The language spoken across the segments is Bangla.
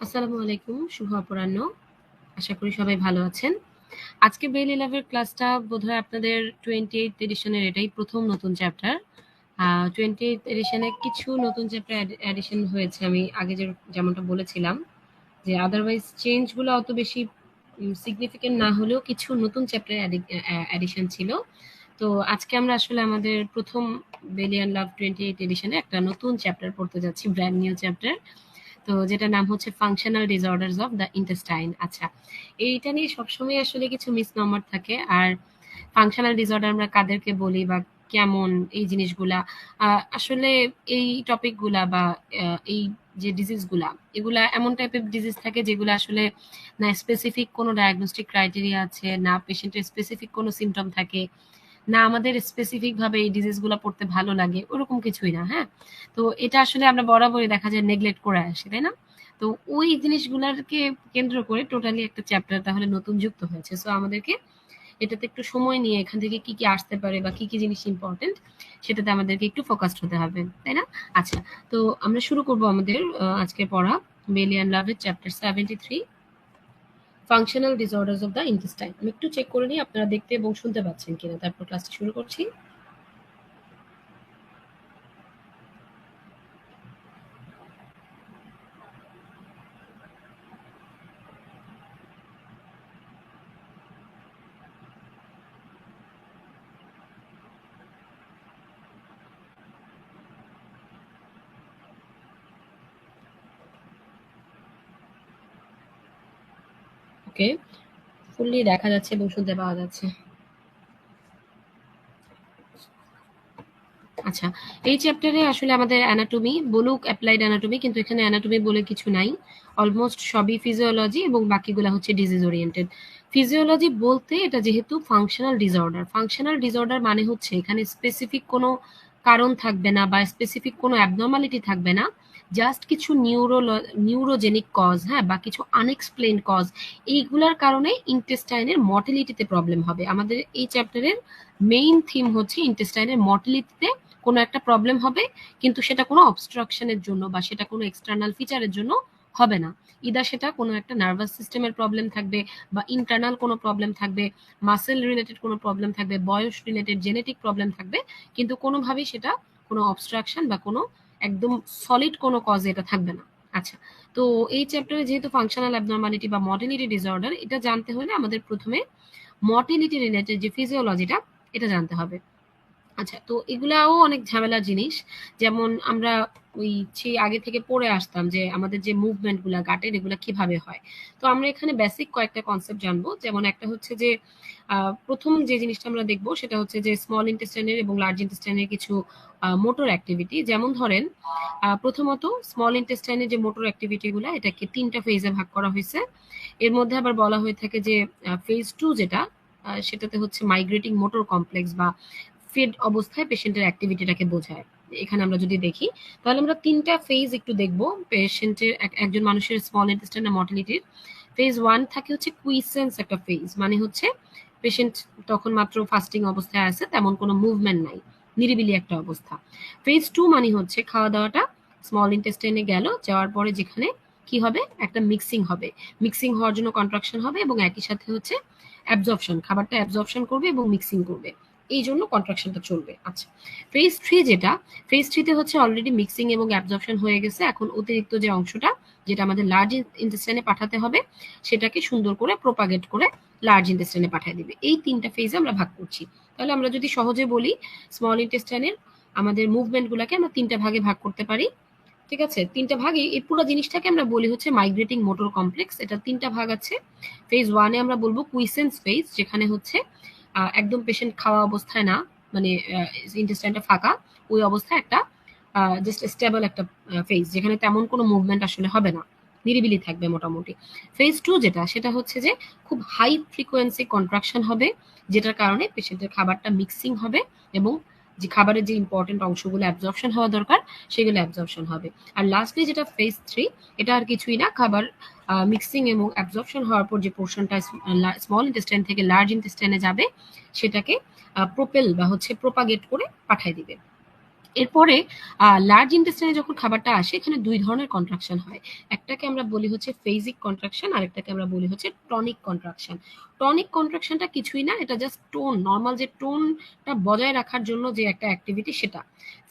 আসসালামু আলাইকুম, শুভ অপরাহ্ন। আশা করি সবাই ভালো আছেন। আজকে বেল 11 ক্লাসটা বোধহয় আপনাদের 28th এডিশনের এটাই প্রথম নতুন চ্যাপ্টার। 28th এডিশনে কিছু নতুন চ্যাপ্টার অ্যাডিশন হয়েছে, আমি আগে যেমনটা বলেছিলাম যে আদারওয়াইজ চেঞ্জগুলো অত বেশি সিগনিফিকেন্ট না হলেও কিছু নতুন চ্যাপ্টার অ্যাডিশন ছিল। তো আজকে আমরা আসলে আমাদের প্রথম বেলিয়ান লাভ 28th এডিশনে একটা নতুন চ্যাপ্টার পড়তে যাচ্ছি, ব্র্যান্ড নিউ চ্যাপ্টার। তো যেটা নাম হচ্ছে functional disorders of the intestine. আচ্ছা, এইটা নিয়ে সবসময় আসলে কিছু মিসনম্বর থাকে। আর ফাংশনাল ডিসঅর্ডার আমরা কাদেরকে বলি বা কেমন এই জিনিসগুলা, আসলে এই টপিকগুলা বা এই যে ডিজিজগুলা, এগুলা এমন টাইপের ডিজিজ থাকে যেগুলো আসলে না স্পেসিফিক কোনো ডায়াগনস্টিক ক্রাইটেরিয়া আছে, না পেশেন্টের স্পেসিফিক কোনো সিমটম থাকে, না আমাদের স্পেসিফিক ভাবে এই ডিজিজগুলো পড়তে ভালো লাগে, ওরকম কিছুই না। হ্যাঁ, তো এটা আসলে আমরা বরাবরই দেখা যায় নেগলেক্ট করে আসি, তাই না? তো ওই জিনিসগুলোকে কেন্দ্র করে টোটালি একটা চ্যাপ্টার তাহলে নতুন যুক্ত হয়েছে। সো আমাদেরকে এটাতে একটু সময় নিয়ে এখান থেকে কি কি আসতে পারে বা কি কি জিনিস ইম্পর্টেন্ট সেটাতে আমাদেরকে একটু ফোকাসড হতে হবে, তাই না? আচ্ছা, তো আমরা শুরু করব আমাদের আজকে পড়া বেলিয়ান লাভের chapter 73, functional disorders of the intestine. আমি একটু চেক করে নিই আপনারা দেখতে এবং শুনতে পাচ্ছেন কিনা, তারপর ক্লাসটি শুরু করছি। ওকে, ফুললি দেখা যাচ্ছে এবং শুনতে পাওয়া যাচ্ছে। আচ্ছা, এই চ্যাপ্টারে আসলে আমাদের অ্যানাটমি বলুক, অ্যাপ্লাইড অ্যানাটমি, কিন্তু এখানে অ্যানাটমি বলে কিছু নাই। অলমোস্ট সবই ফিজিওলজি এবং বাকিগুলো হচ্ছে ডিজিজ ওরিয়েন্টেড। ফিজিওলজি বলতে এটা যেহেতু ফাংশনাল ডিসঅর্ডার, ফাংশনাল ডিসঅর্ডার মানে হচ্ছে এখানে স্পেসিফিক কোনো কারণ থাকবে না বা স্পেসিফিক কোনো অ্যাবনর্মালিটি থাকবে না, জাস্ট কিছু নিউরোজেনিক কজ, হ্যাঁ, বা কিছু আনএক্সপ্লেইনড কজ, এইগুলার কারণে ইন্টেস্টাইনের মর্টিলিটিতে প্রবলেম হবে। আমাদের এই চ্যাপ্টারের মেইন থিম হচ্ছে ইন্টেস্টাইনের মর্টিলিটিতে কোনো একটা প্রবলেম হবে, কিন্তু সেটা কোনো অবস্ট্রাকশনের জন্য বা সেটা কোনো এক্সটার্নাল ফিচারের জন্য হবে না। ইদার সেটা কোনো একটা নার্ভাস সিস্টেমের প্রবলেম থাকবে বা ইন্টারনাল কোনো প্রবলেম থাকবে, মাসেল রিলেটেড কোনো প্রবলেম থাকবে, বয়স রিলেটেড জেনেটিক প্রবলেম থাকবে, কিন্তু কোনোভাবেই সেটা কোনো অবস্ট্রাকশন বা কোনো একদম সলিড কোনো কজে এটা থাকবে না। আচ্ছা, তো এই চ্যাপ্টারে যেহেতু ফাংশনাল অ্যাবনর্মালিটি বা মর্টিলিটি ডিসঅর্ডার, এটা জানতে হলে আমাদের প্রথমে মর্টিলিটি রিলেটেড যে ফিজিওলজিটা এটা জানতে হবে। আচ্ছা, তো এগুলাও অনেক ঝামেলার জিনিস। যেমন আমরা ওই সেই আগে থেকে পড়ে আসতাম যে আমাদের যে মুভমেন্ট গুলা গাটের, এগুলা কিভাবে হয়। তো আমরা এখানে বেসিক কয়েকটা কনসেপ্ট জানবো। যেমন একটা হচ্ছে যে প্রথম যে জিনিসটা আমরা দেখবো সেটা হচ্ছে যে স্মল ইন্টেস্টাইনের এবং লার্জ ইন্টেস্টাইনের কিছু মোটর অ্যাক্টিভিটি। যেমন ধরেন প্রথমত স্মল ইন্টেস্টাইনের যে মোটর অ্যাক্টিভিটি গুলা, এটাকে তিনটা ফেজে ভাগ করা হয়েছে। এর মধ্যে আবার বলা হয়ে থাকে যে ফেজ টু যেটা, সেটাতে হচ্ছে মাইগ্রেটিং মোটর কমপ্লেক্স বা ফিড অবস্থায় পেশেন্টের অ্যাক্টিভিটিটাকে বোঝায়। এখানে আমরা যদি দেখি তাহলে আমরা তিনটা ফেজ একটু দেখব পেশেন্টের, একজন মানুষের স্মল ইন্টেস্টাইনাল মর্টিলিটির। ফেজ ওয়ান থাকে হচ্ছে কুইসেন্স একটা ফেজ, মানে হচ্ছে পেশেন্ট তখন মাত্র ফাস্টিং অবস্থায় আছে, তেমন কোনো মুভমেন্ট নাই, নিরিবিলি একটা অবস্থা। ফেজ টু মানে হচ্ছে খাওয়া দাওয়াটা স্মল ইন্টেস্টাইনে গেল, যাওয়ার পরে যেখানে কি হবে, একটা মিক্সিং হবে, মিক্সিং হওয়ার জন্য কন্ট্রাকশন হবে এবং একই সাথে হচ্ছে অ্যাবজর্পশন, খাবারটা অ্যাবজর্পশন করবে এবং মিক্সিং করবে, এই জন্য কন্ট্রাকশনটা চলবে। আচ্ছা, ফেজ থ্রি যেটা, ফেজ থ্রিতে হচ্ছে অলরেডি মিক্সিং এবং অ্যাবজর্পশন হয়ে গেছে, এখন অতিরিক্ত যে অংশটা যেটা আমাদের লার্জ ইন্টেস্টাইনে পাঠাতে হবে, সেটাকে সুন্দর করে প্রোপাগেট করে লার্জ ইন্টেস্টাইনে পাঠিয়ে দিবে। এই তিনটা ফেজে আমরা ভাগ করছি। তাহলে আমরা যদি সহজে বলি, স্মল ইন্টেস্টাইনের আমাদের মুভমেন্ট গুলাকে আমরা তিনটা ভাগে ভাগ করতে পারি। ঠিক আছে, তিনটা ভাগে এই পুরো জিনিসটাকে আমরা বলি হচ্ছে মাইগ্রেটিং মোটর কমপ্লেক্স। এটা তিনটা ভাগ আছে। ফেজ ওয়ানে আমরা বলবো কুইসেন্স ফেজ, যেখানে হচ্ছে একদম পেশেন্ট খাওয়া অবস্থায় না, মানে ইন্টেস্টাইনটা ফাঁকা, ওই অবস্থায় একটা জাস্ট স্টেবল একটা ফেজ, যেখানে তেমন কোনো মুভমেন্ট আসলে হবে না, নিরিবিলি থাকবে মোটামুটি। ফেজ টু যেটা, সেটা হচ্ছে যে খুব হাই ফ্রিকোয়েন্সি কন্ট্রাকশন হবে, যেটার কারণে পেশেন্টের খাবারটা মিক্সিং হবে এবং যে খাবারের যে ইম্পর্টেন্ট অংশগুলো অ্যাবজর্পশন হওয়া দরকার সেগুলো অ্যাবজর্পশন হবে। আর লাস্টলি যেটা ফেজ থ্রি, এটা আর কিছুই না, খাবার মিক্সিং এবং অ্যাবজর্পশন হওয়ার পর যে পোর্শনটা স্মল ইন্টেস্টাইন থেকে লার্জ ইন্টেস্টাইনে যাবে, সেটাকে প্রোপেল বা হচ্ছে প্রোপাগেট করে পাঠিয়ে দিবে। এরপরে লার্জ ইন্টেস্টাইনে যখন খাবারটা আসে এখানে দুই ধরনের কন্ট্রাকশন হয়। একটাকে আমরা বলি হচ্ছে ফেজিক কন্ট্রাকশন, আর একটাকে আমরা বলি হচ্ছে টনিক কন্ট্রাকশন। টনিক কন্ট্রাকশনটা কিছুই না, এটা জাস্ট টোন, নর্মাল যে টোনটা বজায় রাখার জন্য যে একটা অ্যাক্টিভিটি সেটা।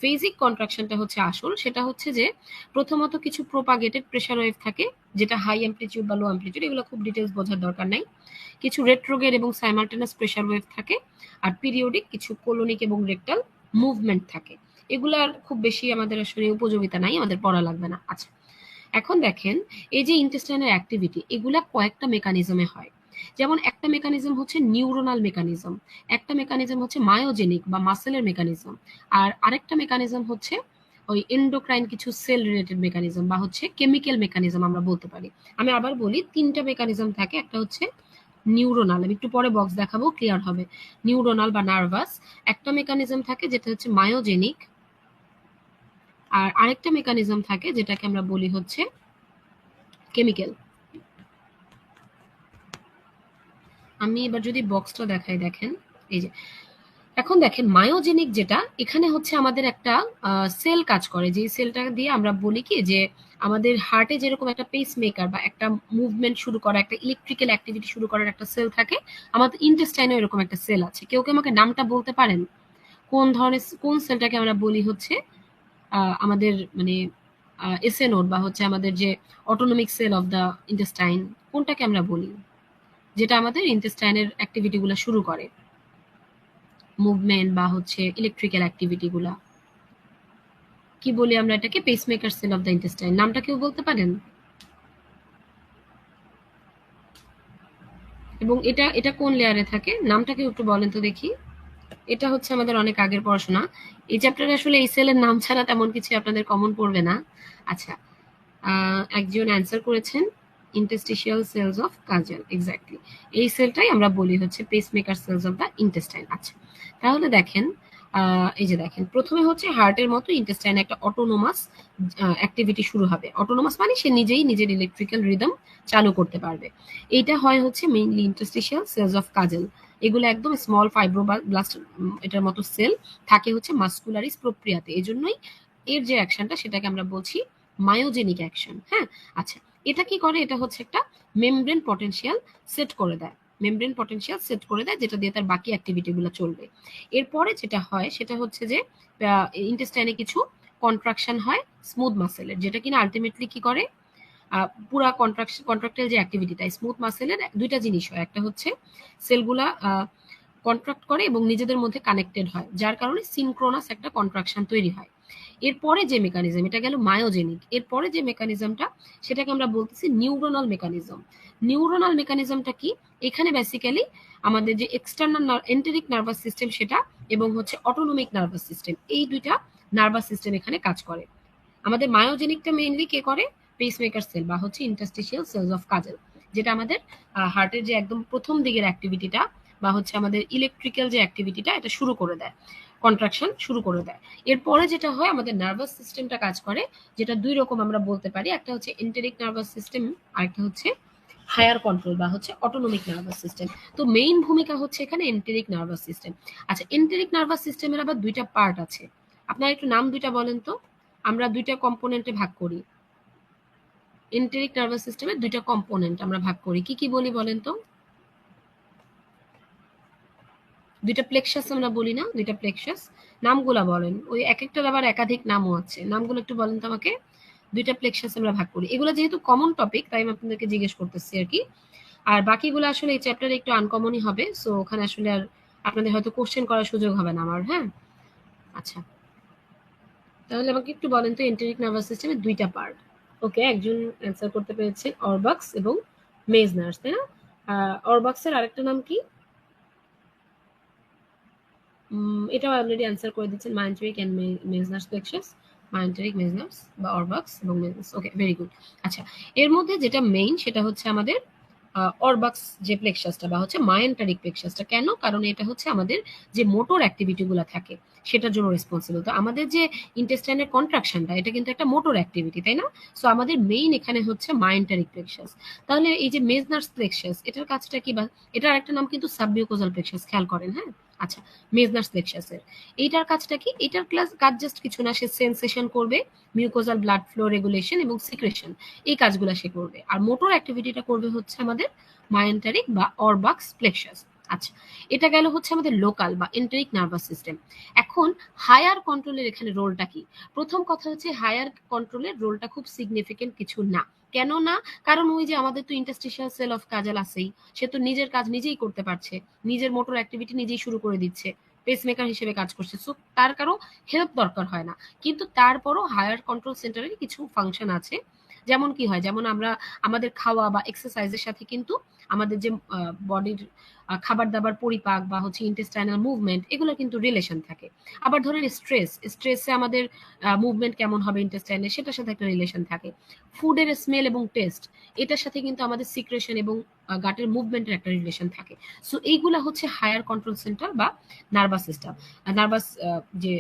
ফেজিক কন্ট্রাকশনটা হচ্ছে আসল, সেটা হচ্ছে যে প্রথমত কিছু প্রোপাগেটেড প্রেশার ওয়েভ থাকে, যেটা হাই অ্যাম্পলিটিউড বা লো অ্যাম্পলিটিউড, এগুলো খুব ডিটেলস বোঝার দরকার নাই। কিছু রেট্রোগেড এবং সাইমালটেনাস প্রেশার ওয়েভ থাকে, আর পিরিয়ডিক কিছু কোলনিক এবং রেক্টাল মুভমেন্ট থাকে। এগুলার খুব বেশি আমাদের আসলে উপযোগিতা নাই, আমাদের পড়া লাগবে না। আচ্ছা, এখন দেখেন এই যে ইন্টেস্টাইনের অ্যাক্টিভিটি, এগুলা কয়েকটা মেকানিজমে হয়। যেমন একটা মেকানিজম হচ্ছে নিউরোনাল মেকানিজম, একটা মেকানিজম হচ্ছে মায়োজেনিক বা মাসেলের মেকানিজম, আর আরেকটা মেকানিজম হচ্ছে ওই এন্ডোক্রাইন কিছু সেল রিলেটেড মেকানিজম বা হচ্ছে কেমিক্যাল মেকানিজম আমরা বলতে পারি। আমি আবার বলি, তিনটা মেকানিজম থাকে। একটা হচ্ছে নিউরোনাল, আমি একটু পরে বক্স দেখাবো, ক্লিয়ার হবে। নিউরোনাল বা নার্ভাস। একটা মেকানিজম থাকে যেটা হচ্ছে মায়োজেনিক, আর আরেকটা মেকানিজম থাকে যেটাকে আমরা বলি হচ্ছে কেমিক্যাল। আমি এবার যদি বক্সটা দেখাই, দেখেন এই যে, এখন দেখেন মায়োজেনিক যেটা, এখানে হচ্ছে আমাদের একটা সেল কাজ করে, যে সেলটা দিয়ে আমরা বলি কি যে আমাদের হার্টে যেরকম একটা পেস মেকার বা একটা মুভমেন্ট শুরু করা, একটা ইলেকট্রিক্যাল অ্যাক্টিভিটি শুরু করার একটা সেল থাকে, আমাদের ইন্টেস্টাইনেও এরকম একটা সেল আছে। কেউ কেউ আমাকে নামটা বলতে পারেন কোন ধরনের, কোন সেলটাকে আমরা বলি হচ্ছে আমাদের মানে এসএনওড বা হচ্ছে আমাদের যে autonomic cell of the intestine, কোনটাকে আমরা বলি, যেটা আমাদের ইন্টেস্টাইনের অ্যাক্টিভিটি গুলা শুরু করে, মুভমেন্ট বা হচ্ছে ইলেকট্রিক্যাল অ্যাক্টিভিটি গুলা, কি বলি আমরা এটাকে? Pacemaker cell of the intestine. নামটা কেউ বলতে পারেন? এবং এটা এটা কোন লেয়ারে থাকে, নামটা কেউ একটু বলেন তো দেখি। এটা হচ্ছে আমাদের অনেক আগের পড়াশোনা। এই চ্যাপ্টারে আসলে এই সেলের নাম ছাড়া তেমন কিছু আপনাদের কমন পড়বে না। আচ্ছা, একজন অ্যান্সার করেছেন interstitial cells of Cajal, exactly এই সেলটাই আমরা বলি হচ্ছে pacemaker cells of the intestine. আচ্ছা, তাহলে দেখেন এই যে দেখেন, প্রথমে হচ্ছে হার্টের মতো ইন্টেস্টাইনে একটা অটোনোমাস অ্যাক্টিভিটি শুরু হবে। অটোনোমাস মানে সে নিজেই নিজের ইলেকট্রিক্যাল রিদম চালু করতে পারবে। এইটা হয় হচ্ছে mainly interstitial cells of kajal. এগুলো একদম স্মল ফাইব্রোব্লাস্ট এটার মতো সেল থাকে হচ্ছে মাস্কুলারিস প্রক্রিয়াতে, এজন্যই এর যে অ্যাকশনটা সেটাকে আমরা বলছি মায়োজেনিক অ্যাকশন। হ্যাঁ, আচ্ছা, এটা কি করে? এটা হচ্ছে একটা মেমব্রেন পটেনশিয়াল সেট করে দেয়, মেমব্রেন পটেনশিয়াল সেট করে দেয়, যেটা দিয়ে তার বাকি অ্যাক্টিভিটি গুলো চলবে। এরপরে যেটা হয় সেটা হচ্ছে যে ইন্টেস্টাইনে কিছু কন্ট্রাকশন হয় স্মুথ মাসেলের, যেটা কিনা আলটিমেটলি কি করে, পুরা কন্ট্রাক্টাইল যে অ্যাক্টিভিটিটা স্মুথ মাসেলের, দুইটা জিনিস হয়। একটা হচ্ছে সেলগুলা কন্ট্রাক্ট করে এবং নিজেদের মধ্যে কানেক্টেড হয়, যার কারণে সিনক্রোনাস একটা কন্ট্রাকশন তৈরি হয়। এরপরে যে মেকানিজম, এটা গেল মায়োজেনিক, এরপরে যে মেকানিজমটা সেটাকে আমরা বলতেছি নিউরোনাল মেকানিজম। নিউরোনাল মেকানিজমটা কি? এখানে বেসিক্যালি আমাদের যে এক্সটার্নাল এন্টেরিক নার্ভাস সিস্টেম সেটা এবং হচ্ছে অটোনমিক নার্ভাস সিস্টেম, এই দুইটা নার্ভাস সিস্টেম এখানে কাজ করে। আমাদের মায়োজেনিকটা মেইনলি কে করে? পেসমেকার সেল বা হচ্ছে ইন্টারস্টিশিয়াল সেলস অফ কাজেল, যেটা আমাদের হার্টের যে একদম প্রথম দিকের অ্যাক্টিভিটিটা বা হচ্ছে আমাদের ইলেকট্রিক্যাল যে অ্যাক্টিভিটিটা এটা শুরু করে দেয়, কন্ট্রাকশন শুরু করে দেয়। এরপরে যেটা হয়, আমাদের নার্ভাস সিস্টেমটা কাজ করে, যেটা দুই রকম আমরা বলতে পারি, একটা হচ্ছে এন্টেরিক নার্ভাস সিস্টেম, আরেকটা হচ্ছে হায়ার কন্ট্রোল বা হচ্ছে অটোনমিক নার্ভাস সিস্টেম। তো মেইন ভূমিকা হচ্ছে এখানে এন্টেরিক নার্ভাস সিস্টেম। আচ্ছা, এন্টেরিক নার্ভাস সিস্টেমের আবার দুইটা পার্ট আছে, আপনারা একটু নাম দুইটা বলেন তো। আমরা দুইটা কম্পোনেন্টে ভাগ করি, এন্টেরিক নার্ভাস সিস্টেমের দুইটা কম্পোনেন্ট আমরা ভাগ করি, কি কি বলি বলেন তো? দুইটা প্লেক্সাস আমরা বলি না, দুইটা প্লেক্সাস, নামগুলা বলেন। ওই এক একটার আবার একাধিক নামও আছে, নামগুলো একটু বলেন তো আমাকে। দুইটা প্লেক্সাস আমরা ভাগ করি, এগুলো যেহেতু কমন টপিক তাই আমি আপনাদেরকে জিজ্ঞেস করতেছি আর কি। আর বাকিগুলো আসলে এই চ্যাপ্টারে একটু আনকমনই হবে, সো ওখানে আসলে আর আপনাদের হয়তো কোশ্চেন করার সুযোগ হবে না আমার। হ্যাঁ, আচ্ছা, তাহলে আমাকে একটু বলেন তো এন্টেরিক নার্ভাস সিস্টেমের দুইটা পার্ট। ওকে, একজন অ্যান্সার করতে পেরেছে অরবাক্স এবং মেজনার্স, তাই না? অরবাক্সের আরেকটা নাম কি? এটাও অলরেডি অ্যান্সার করে দিচ্ছেন, মাইন্টেরিক অ্যান্ড মেজনার্স প্লেক্সাস, মাইন্টেরিক, মেজনার্স বা অরবাক্স এবং মেজনার্স। ওকে, ভেরি গুড। আচ্ছা, এর মধ্যে যেটা মেইন সেটা হচ্ছে আমাদের অরবাক্স যে প্লেক্সাসটা বা হচ্ছে মায়েন্টারিক প্লেক্সাসটা। কেন? কারণ এটা হচ্ছে আমাদের যে মোটর অ্যাক্টিভিটি গুলো থাকে সেটার জন্য রেসপন্সিবল। তো আমাদের যে ইন্টেস্টাইনের কন্ট্রাকশনটা এটা কিন্তু একটা মোটর অ্যাক্টিভিটি, তাই না? সো আমাদের মেইন এখানে হচ্ছে মায়েন্টারিক প্লেক্সাস। তাহলে এই যে মেজনার্স প্লেক্সাস, এটার কাজটা কি? বা এটার আরেকটা নাম কিন্তু সাবমিউকোজাল প্লেক্সাস, খেয়াল করেন। হ্যাঁ, আচ্ছা, মেজনাস প্লেক্সাসের এইটার কাজটা কি? এটার কাজ জাস্ট কিছু না, সে সেন্সেশন করবে, মিউকোজাল ব্লাড ফ্লো রেগুলেশন এবং সিক্রেশন, এই কাজগুলো সে করবে। আর মোটর অ্যাক্টিভিটিটা করবে হচ্ছে আমাদের মায়োন্টারিক বা অরবাক্স প্লেক্সাস। আচ্ছা, এটা গেল হচ্ছে আমাদের লোকাল বা এন্টারিক নার্ভাস সিস্টেম। এখন হায়ার কন্ট্রোলের এখানে রোলটা কি? প্রথম কথা হচ্ছে হায়ার কন্ট্রোলের রোলটা খুব সিগনিফিকেন্ট কিছু না। কেন না? কারণ ওই যে আমাদের তো ইন্টারস্টিশিয়াল সেল অফ কাজাল আছেই, সে তো নিজের কাজ নিজেই করতে পারছে, নিজের মোটর অ্যাক্টিভিটি নিজেই শুরু করে দিচ্ছে, পেসমেকার হিসেবে কাজ করছে, সো তার কারো হেল্প দরকার হয় না। কিন্তু তারপরও হায়ার কন্ট্রোল সেন্টারের কিছু ফাংশন আছে। যেমন কি হয়, যেমন আমরা আমাদের খাওয়া বা এক্সারসাইজের সাথে কিন্তু আমাদের যে বডির খাবার দাবার পরিপাক বা হচ্ছে ইন্টেস্টাইনাল মুভমেন্ট, এগুলো কিন্তু রিলেশন থাকে। আবার ধরেন স্ট্রেসে আমাদের মুভমেন্ট কেমন হবে ইন্টেস্টাইনে, সেটার সাথে একটা রিলেশন থাকে। ফুডের স্মেল এবং টেস্ট, এটার সাথে কিন্তু আমাদের সিক্রেশন এবং গাটের মুভমেন্টের একটা রিলেশন থাকে। সো এইগুলা হচ্ছে হায়ার কন্ট্রোল সেন্টার বা নার্ভাস সিস্টেম, নার্ভাস যে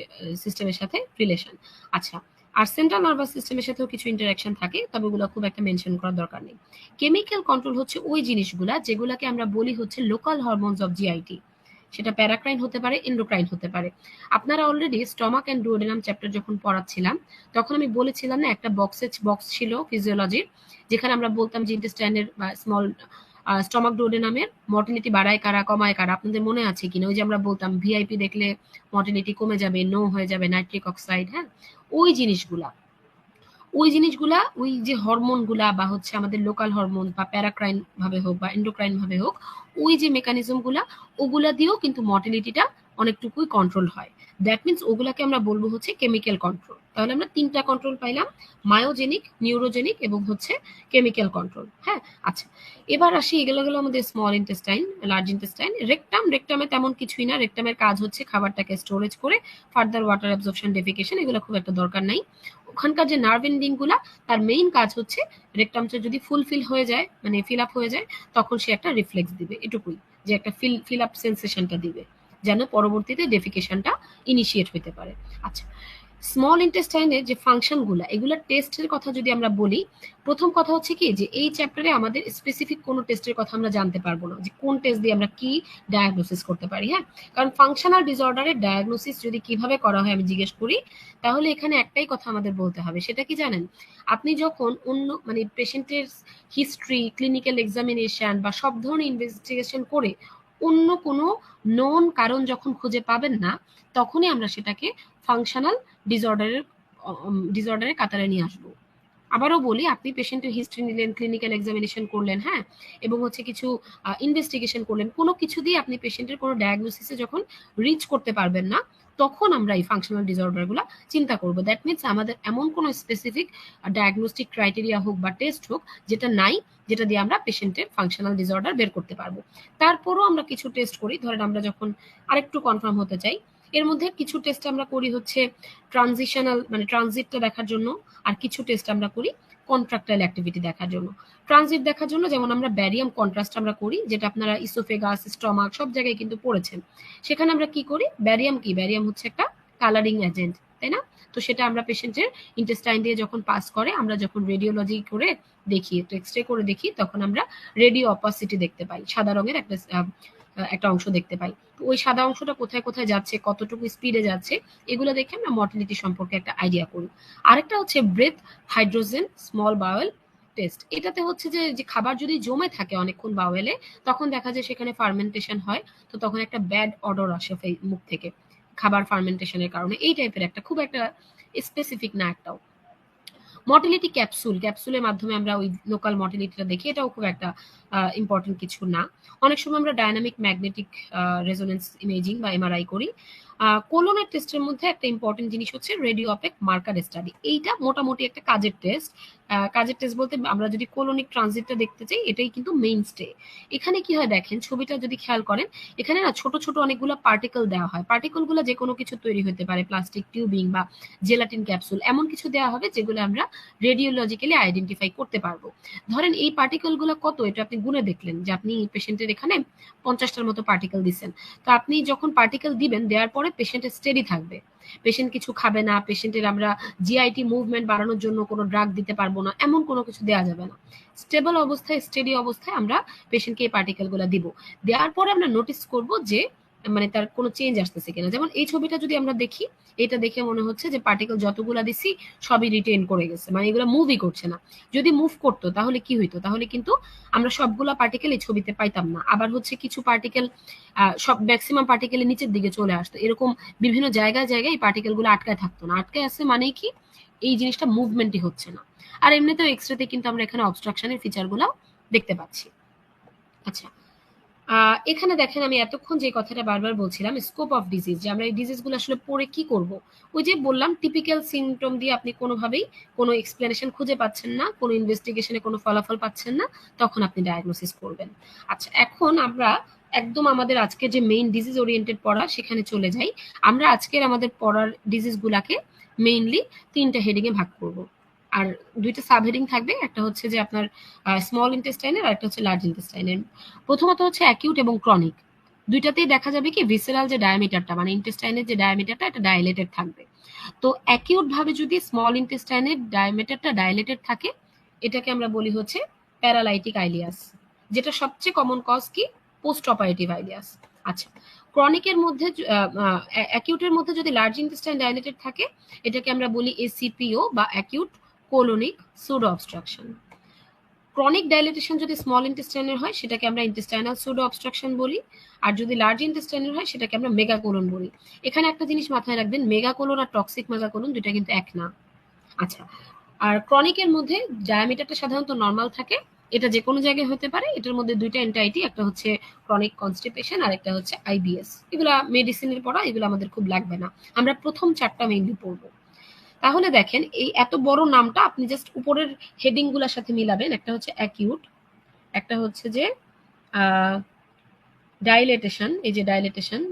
সিস্টেমের সাথে রিলেশন। আচ্ছা, আর সেন্ট্রাল নার্ভাস সিস্টেমের সাথেও কিছু ইন্টারাকশন থাকে, তবে ওগুলো খুব একটা মেনশন করার দরকার নেই। কেমিক্যাল কন্ট্রোল হচ্ছে ওই জিনিসগুলা যেগুলাকে আমরা বলি হচ্ছে লোকাল হরমোনস অফ জিআইটি। সেটা প্যারাক্রাইন হতে পারে, এন্ডোক্রাইন হতে পারে। আপনারা already stomach and duodenum chapter যখন পড়াচ্ছিলাম, তখন আমি বলেছিলাম না একটা বক্স ছিল ফিজিওলজির, যেখানে আমরা বলতাম যে ইন্টেস্টাইনের বা স্মল স্টমাক ডুওডেনামের মর্টিলিটি বাড়ায় কারা, কমায় কারা? আপনাদের মনে আছে কিনা? ওই যে আমরা বলতাম ভিআইপি দেখলে মর্টিলিটি কমে যাবে, নো হয়ে যাবে, নাইট্রিক অক্সাইড, হ্যাঁ? ওই জিনিসগুলা, ওই যে হরমোনগুলা বা হচ্ছে আমাদের লোকাল হরমোন বা প্যারাক্রাইন ভাবে হোক বা এন্ডোক্রাইন ভাবে হোক, ওই যে মেকানিজম গুলা, ওগুলা দিয়েও কিন্তু মর্টিলিটিটা অনেকটুকুই কন্ট্রোল হয়। দ্যাট মিনস ওগুলাকে আমরা বলবো হচ্ছে কেমিক্যাল কন্ট্রোল। তাহলে আমরা তিনটা কন্ট্রোল পাইলাম, মায়োজেনিক, নিউরোজেনিক এবং হচ্ছে কেমিক্যাল কন্ট্রোল। হ্যাঁ, আচ্ছা, এবার আসি, এগুলো হলো আমাদের স্মল ইন্টেস্টাইন। লার্জ ইন্টেস্টাইন, রেকটামে তেমন কিছুই না। রেকটামের কাজ হচ্ছে খাবারটাকে স্টোরেজ করে ফার্দার ওয়াটার অ্যাবজর্পশন, ডেফিকেশন, এগুলো খুব একটা দরকার নাই। ওখানকার যে নার্ভ এন্ডিং গুলা, তার মেইন কাজ হচ্ছে রেকটামটা যদি ফুলফিল হয়ে যায়, মানে ফিল আপ হয়ে যায়, তখন সে একটা রিফ্লেক্স দিবে, এটুকুই, যে একটা ফিল আপ সেন্সেশনটা দিবে, যেন পরবর্তীতে ডেফিকেশনটা ইনিশিয়েট হইতে পারে। আচ্ছা, স্মল ইন্টেস্টাইনের যে ফাংশনগুলো, এগুলোর টেস্টের কথা যদি আমরা বলি, প্রথম কথা হচ্ছে কি যে এই চ্যাপ্টারে আমাদের স্পেসিফিক কোনো টেস্টের কথা আমরা জানতে পারবো না, যে কোন টেস্ট দিয়ে আমরা কি ডায়াগনোসিস করতে পারি। হ্যাঁ, কারণ ফাংশনাল ডিসঅর্ডারের ডায়াগনোসিস যদি কিভাবে করা হয় আমি জিজ্ঞেস করি, তাহলে এখানে একটাই কথা আমাদের বলতে হবে, সেটা কি জানেন? আপনি যখন অন্য মানে পেশেন্টের হিস্ট্রি, ক্লিনিক্যাল এক্সামিনেশন বা সব ধরনের ইনভেস্টিগেশন করে অন্য কোনো নোন কারণ যখন খুঁজে পাবেন না, তখনই আমরা সেটাকে ফাংশনাল ডিসঅর্ডারের ডিসঅর্ডারের কাতারে নিয়ে আসবো। আবারও বলি, আপনি পেশেন্টের হিস্ট্রি নিলেন, ক্লিনিক্যাল এক্সামিনেশন করলেন, হ্যাঁ, এবং হচ্ছে কিছু ইনভেস্টিগেশন করলেন, কোনো কিছু দিয়ে আপনি পেশেন্টের কোনো ডায়াগনোসিসে যখন রিচ করতে পারবেন না, তখন আমরা এই ফাংশনাল ডিসঅর্ডারগুলো চিন্তা করব। দ্যাট মিনস আমাদের এমন কোনো স্পেসিফিক ডায়াগনস্টিক ক্রাইটেরিয়া হোক বা টেস্ট হোক যেটা নাই, যেটা দিয়ে আমরা পেশেন্টের ফাংশনাল ডিসঅর্ডার বের করতে পারবো। তারপরও আমরা কিছু টেস্ট করি, ধরেন আমরা যখন আরেকটু কনফার্ম হতে চাই, এর মধ্যে কিছু টেস্ট আমরা করি হচ্ছে ট্রানজিশনাল, মানে ট্রানজিটটা দেখার জন্য, আর কিছু টেস্ট আমরা করি কন্ট্রাক্টাইল অ্যাক্টিভিটি দেখার জন্য। ট্রানজিট দেখার জন্য যেমন আমরা ব্যারিয়াম কন্ট্রাস্ট আমরা করি, যেটা আপনারা ইসোফেগাস, স্টমাক সব জায়গায় কিন্তু পড়েছেন। সেখানে আমরা কি করি, ব্যারিয়াম কি, ব্যারিয়াম হচ্ছে একটা কালারিং এজেন্ট, তাই না? তো সেটা আমরা পেশেন্টের ইন্টেস্টাইন দিয়ে যখন পাস করে, আমরা যখন রেডিওলজি করে দেখি, এক্স রে করে দেখি, তখন আমরা রেডিও অপাসিটি দেখতে পাই, সাদা রঙের একটা অংশ দেখতে পাই। তো ওই সাদা অংশটা কোথায় কোথায় যাচ্ছে, কতটুকু স্পিডে যাচ্ছে, এগুলো দেখে আমরা মর্টিলিটি সম্পর্কে একটা আইডিয়া করি। আরেকটা হচ্ছে breath hydrogen small bowel test. এটাতে হচ্ছে যে খাবার যদি জমে থাকে অনেকক্ষণ বাওয়েলে, তখন দেখা যায় সেখানে ফার্মেন্টেশন হয়, তো তখন একটা ব্যাড অর্ডার আসে মুখ থেকে খাবার ফার্মেন্টেশনের কারণে। এই টাইপের একটা, খুব একটা স্পেসিফিক না একটাও। মর্টিলিটি ক্যাপসুলের মাধ্যমে আমরা ওই লোকাল মর্টিলিটিটা দেখি, এটাও খুব একটা ইম্পর্টেন্ট কিছু না। অনেক সময় আমরা ডায়নামিক ম্যাগনেটিক রেজোনেন্স ইমেজিং বা এমআরআই করি। কোলনের টেস্টের মধ্যে একটা ইম্পর্টেন্ট জিনিস হচ্ছে রেডিও অপেক মার্কার স্টাডি। এইটা মোটামুটি একটা কাজের টেস্ট। কাজের টেস্ট বলতে আমরা যদি কোলনিক ট্রানজিটটা দেখতে চাই, এটাই কিন্তু মেইন স্টে। এখানে কি হয় দেখেন, ছবিটা যদি খেয়াল করেন, এখানে না ছোট ছোট অনেকগুলো পার্টিকেল দেওয়া হয়। পার্টিকেলগুলো যে কোনো কিছু তৈরি হতে পারে, প্লাস্টিক টিউবিং বা জেলাটিন ক্যাপসুল, এমন কিছু দেওয়া হবে যেগুলো আমরা রেডিওলজিক্যালি আইডেন্টিফাই করতে পারবো। ধরেন এই পার্টিকেলগুলো কত, এটা আপনি গুনে দেখলেন যে আপনি পেশেন্টের এখানে 50টার মতো পার্টিকেল দিচ্ছেন। তো আপনি যখন পার্টিকেল দিবেন, দেওয়ার পরে পেশেন্টের স্টেডি থাকবে, পেশেন্ট কিছু খাবে না, পেশেন্টের আমরা জিআইটি মুভমেন্ট বাড়ানোর জন্য কোনো ড্রাগ দিতে পারবো না, এমন কোনো কিছু দেওয়া যাবে না। স্টেবল অবস্থায়, স্টেডি অবস্থায় আমরা পেশেন্টকে এই পার্টিকেলগুলো দিব। দেওয়ার পরে আমরা নোটিস করব যে মানে তার কোনো চেঞ্জ আসতেছে কিনা। যেমন এই ছবিটা যদি আমরা দেখি, এটা দেখে মনে হচ্ছে যে পার্টিকেল যতগুলা দিছি সবই রিটেইন করে গেছে, মানে এগুলো মুভই করছে না। যদি মুভ করতো তাহলে কি হইতো, তাহলে কিন্তু আমরা সবগুলা পার্টিকেল এই ছবিতে পাইতাম না। আবার হচ্ছে কিছু পার্টিকেল সব ম্যাক্সিমাম পার্টিকেলের নিচের দিকে চলে আসতো, এরকম বিভিন্ন জায়গায় জায়গায় এই পার্টিকেল গুলো আটকায় থাকতো না। আটকায় আছে মানে কি, এই জিনিসটা মুভমেন্টই হচ্ছে না। আর এমনিতেও এক্সরেতে কিন্তু আমরা এখানে অবস্ট্রাকশনের ফিচার গুলো দেখতে পাচ্ছি। আচ্ছা, এখানে দেখেন আমি এতক্ষণ যে কথাটা বারবার বলছিলাম স্কোপ অফ ডিজিজ, যে আমরা এই ডিজিজগুলো আসলে পড়ে কি করব। ওই যে বললাম টিপিক্যাল সিমটম দিয়ে আপনি কোনোভাবেই কোনো এক্সপ্লেনেশন খুঁজে পাচ্ছেন না, কোনো ইনভেস্টিগেশনে কোনো ফলাফল পাচ্ছেন না, তখন আপনি ডায়াগনোসিস করবেন। আচ্ছা, এখন আমরা একদম আমাদের আজকে যে মেইন ডিজিজ ওরিয়েন্টেড পড়া সেখানে চলে যাই। আমরা আজকের আমাদের পড়ার ডিজিজগুলাকে মেইনলি 3টা হেডিং এ ভাগ করব। আর 2টা সাব হেডিং থাকবে, একটা হচ্ছে যে আপনার স্মল ইন্টেস্টাইনের আর একটা হচ্ছে লার্জ ইন্টেস্টাইনের। প্রথমত হচ্ছে অ্যাকিউট এবং ক্রনিক, দুইটাতেই দেখা যাবে কি ভিসেরাল যে ডায়ামিটারটা মানে ইন্টেস্টাইনের যে ডায়ামিটারটা এটা ডাইলেটেড থাকবে। তো অ্যাকিউট ভাবে যদি স্মল ইন্টেস্টাইনের ডায়ামিটারটা ডাইলেটেড থাকে, এটাকে আমরা বলি হচ্ছে প্যারালাইটিক আইলিয়াস, যেটা সবচেয়ে কমন কজ কি, পোস্ট অপারেটিভ আইলিয়াস। আচ্ছা, ক্রনিকের মধ্যে অ্যাকিউটের মধ্যে যদি লার্জ ইন্টেস্টাইন ডাইলেটেড থাকে, এটাকে আমরা বলি এসিপিও বা acute colonic pseudo obstruction. Chronic dilatation যদি স্মল ইন্টেস্টাইনের হয় সেটাকে আমরা ইন্টেস্টাইনাল সুডো অবস্ট্রাকশন বলি, আর যদি লার্জ ইন্টেস্টাইনের হয় সেটাকে আমরা মেগাকোলন বলি। এখানে একটা জিনিস মাথায় রাখবেন, মেগাকোলন আর টক্সিক মেগাকোলন দুইটা কিন্তু এক না। আচ্ছা, আর ক্রনিকের মধ্যে ডায়ামিটারটা সাধারণত নর্মাল থাকে, এটা যে কোনো জায়গায় হতে পারে। এটার মধ্যে দুইটা এন্টাইটি, একটা হচ্ছে ক্রনিক কনস্টিপেশন আর একটা হচ্ছে আইবিএস। এগুলা মেডিসিনের পড়া, এগুলো আমাদের খুব লাগবে না, আমরা প্রথম 4টা মেইনলি পড়বো। তাহলে দেখেন এই এত বড় নামটা আপনি জাস্ট উপরের হেডিং গুলার সাথে মিলাবেন, একটা হচ্ছে অ্যাকিউট, একটা হচ্ছে যে ডাইলেটেশন, এই যে ডাইলেটেশন,